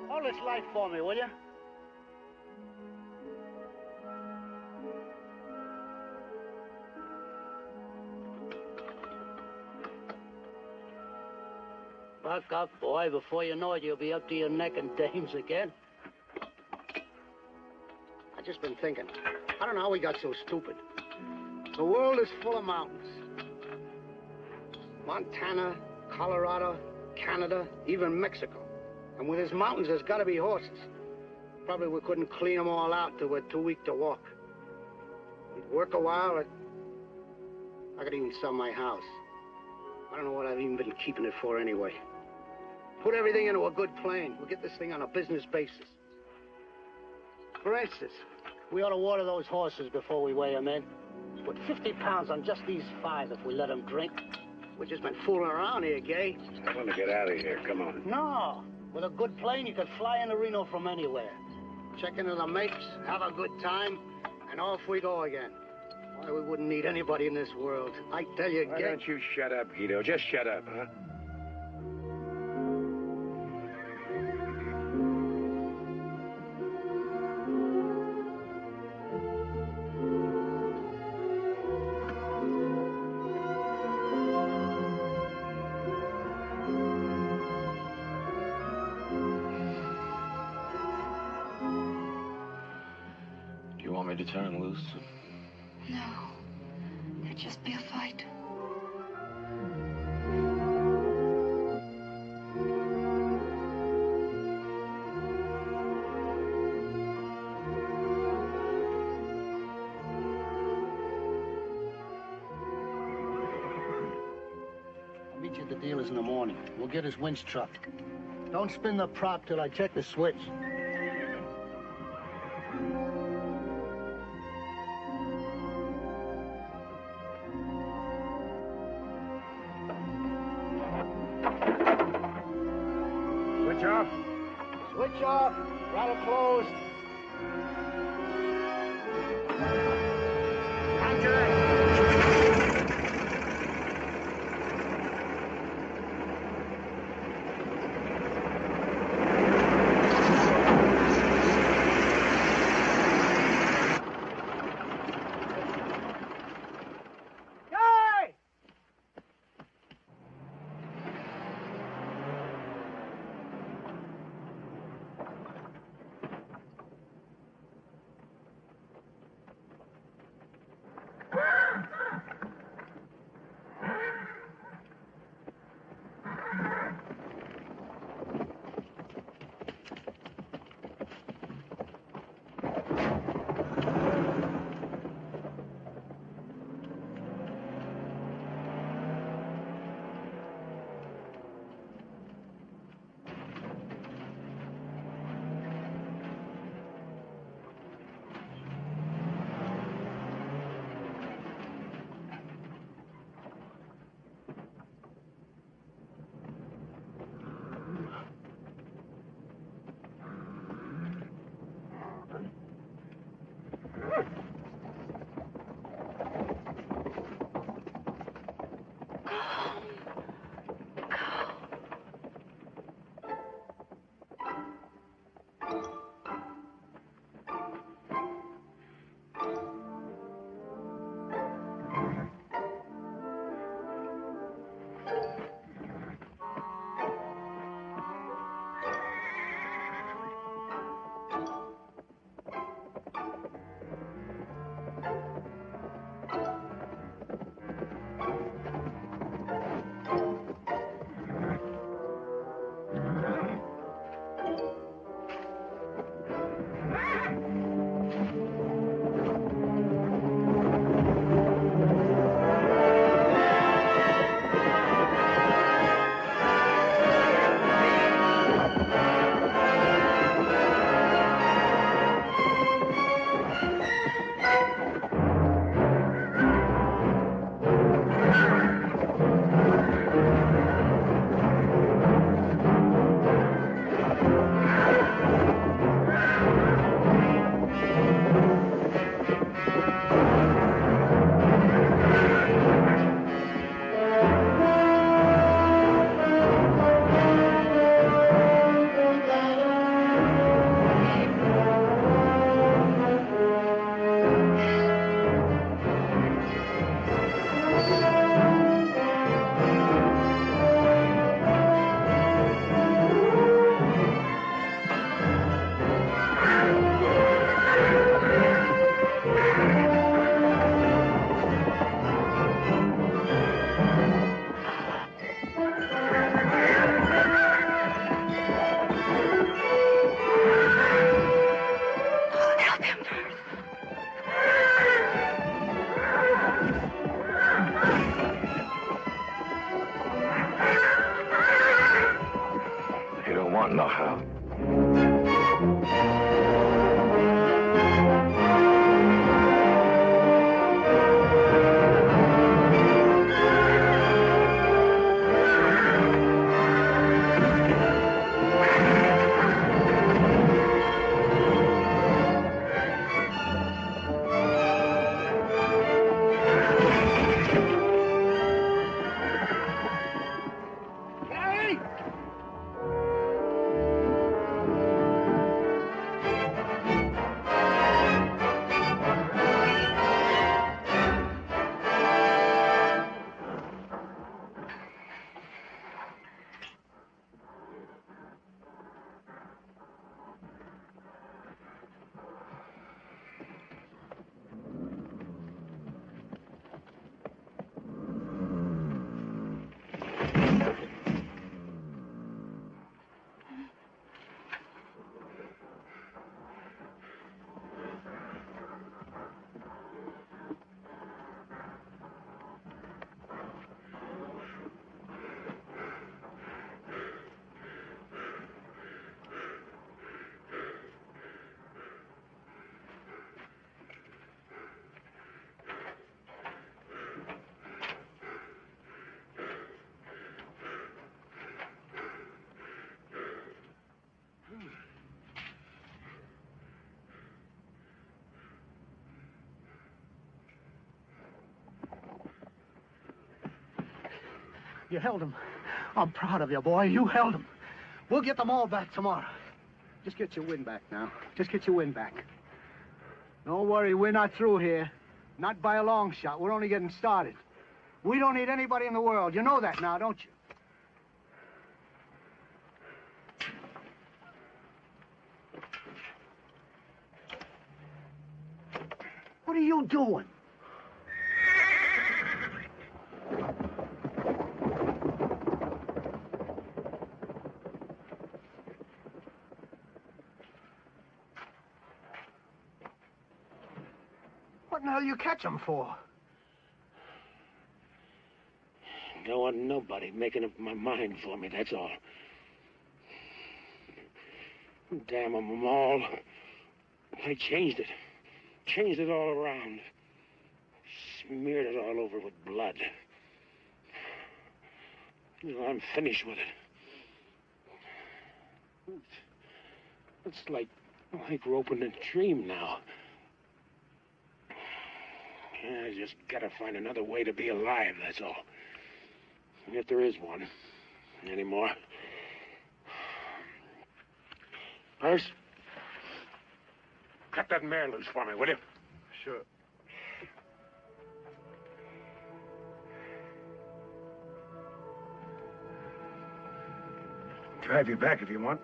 B: Hold this light for me, will you?
N: Buck up, boy. Before you know it, you'll be up to your neck in dames again.
B: I've just been thinking. I don't know how we got so stupid. The world is full of mountains. Montana, Colorado, Canada, even Mexico. And with his mountains, there's got to be horses. Probably we couldn't clean them all out till we're too weak to walk. We'd work a while, and I could even sell my house. I don't know what I've even been keeping it for anyway. Put everything into a good plan. We'll get this thing on a business basis. For instance, we ought to water those horses before we weigh them in. Put 50 pounds on just these 5 if we let them drink. We've just been fooling around here, Gay.
M: I want to get out of here. Come on.
B: No. With a good plane, you could fly into Reno from anywhere. Check into the makes, have a good time, and off we go again. Why, we wouldn't need anybody in this world. I tell you,
M: Why
B: Gay.
M: don't you shut up, Guido? Just shut up, huh?
L: To turn loose?
C: No. There'd just be a fight.
B: I'll meet you at the dealer's in the morning. We'll get his winch truck. Don't spin the prop till I check the switch. Switch off, rattle closed.
M: don't know how.
B: You held him. I'm proud of you, boy. You held him. We'll get them all back tomorrow. Just get your wind back now. Just get your wind back. Don't worry, we're not through here. Not by a long shot. We're only getting started. We don't need anybody in the world. You know that now, don't you? What are you doing? What in the hell you catch them for?
D: Don't want nobody making up my mind for me, that's all. Damn them all. I changed it. Changed it all around. Smeared it all over with blood. You know, I'm finished with it. It's like roping a dream now. I just gotta find another way to be alive, that's all. And if there is one anymore. First, cut that mare loose for me, will you?
B: Sure.
D: Drive you back if you want.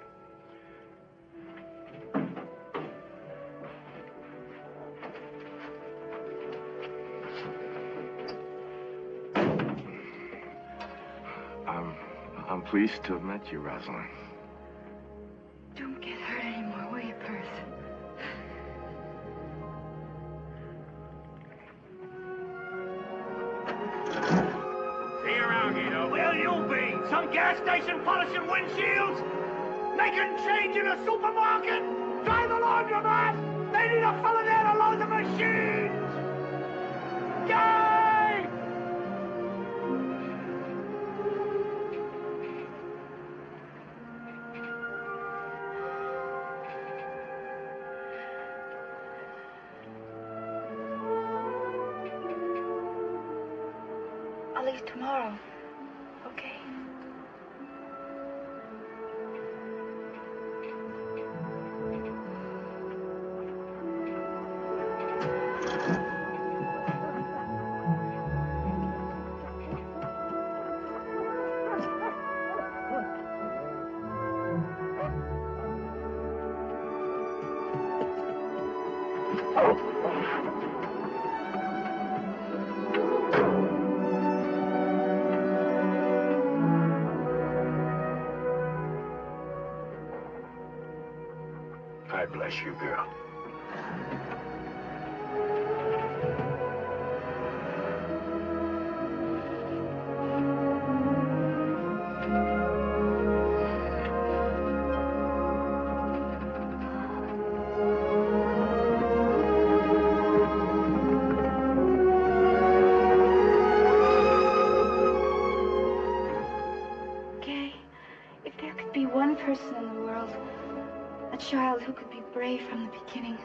M: I'm pleased to have met you, Roslyn.
C: Don't get hurt anymore, will you, Perth?
J: See you around, Guido. Where you be? Some gas station polishing windshields? Making change in a supermarket? Drive a laundromat? They need a fella there to load the machines! Gay!
C: I'll leave tomorrow. Okay?
D: I bless you, girl.
C: person in the world. A child who could be brave from the beginning.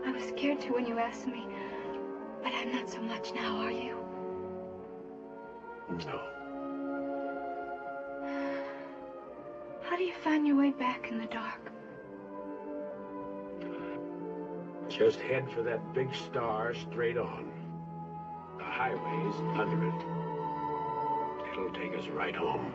C: I was scared to when you asked me, but I'm not so much now, are you?
D: No.
C: How do you find your way back in the dark?
D: Just head for that big star straight on. The highway's under it. It'll take us right home.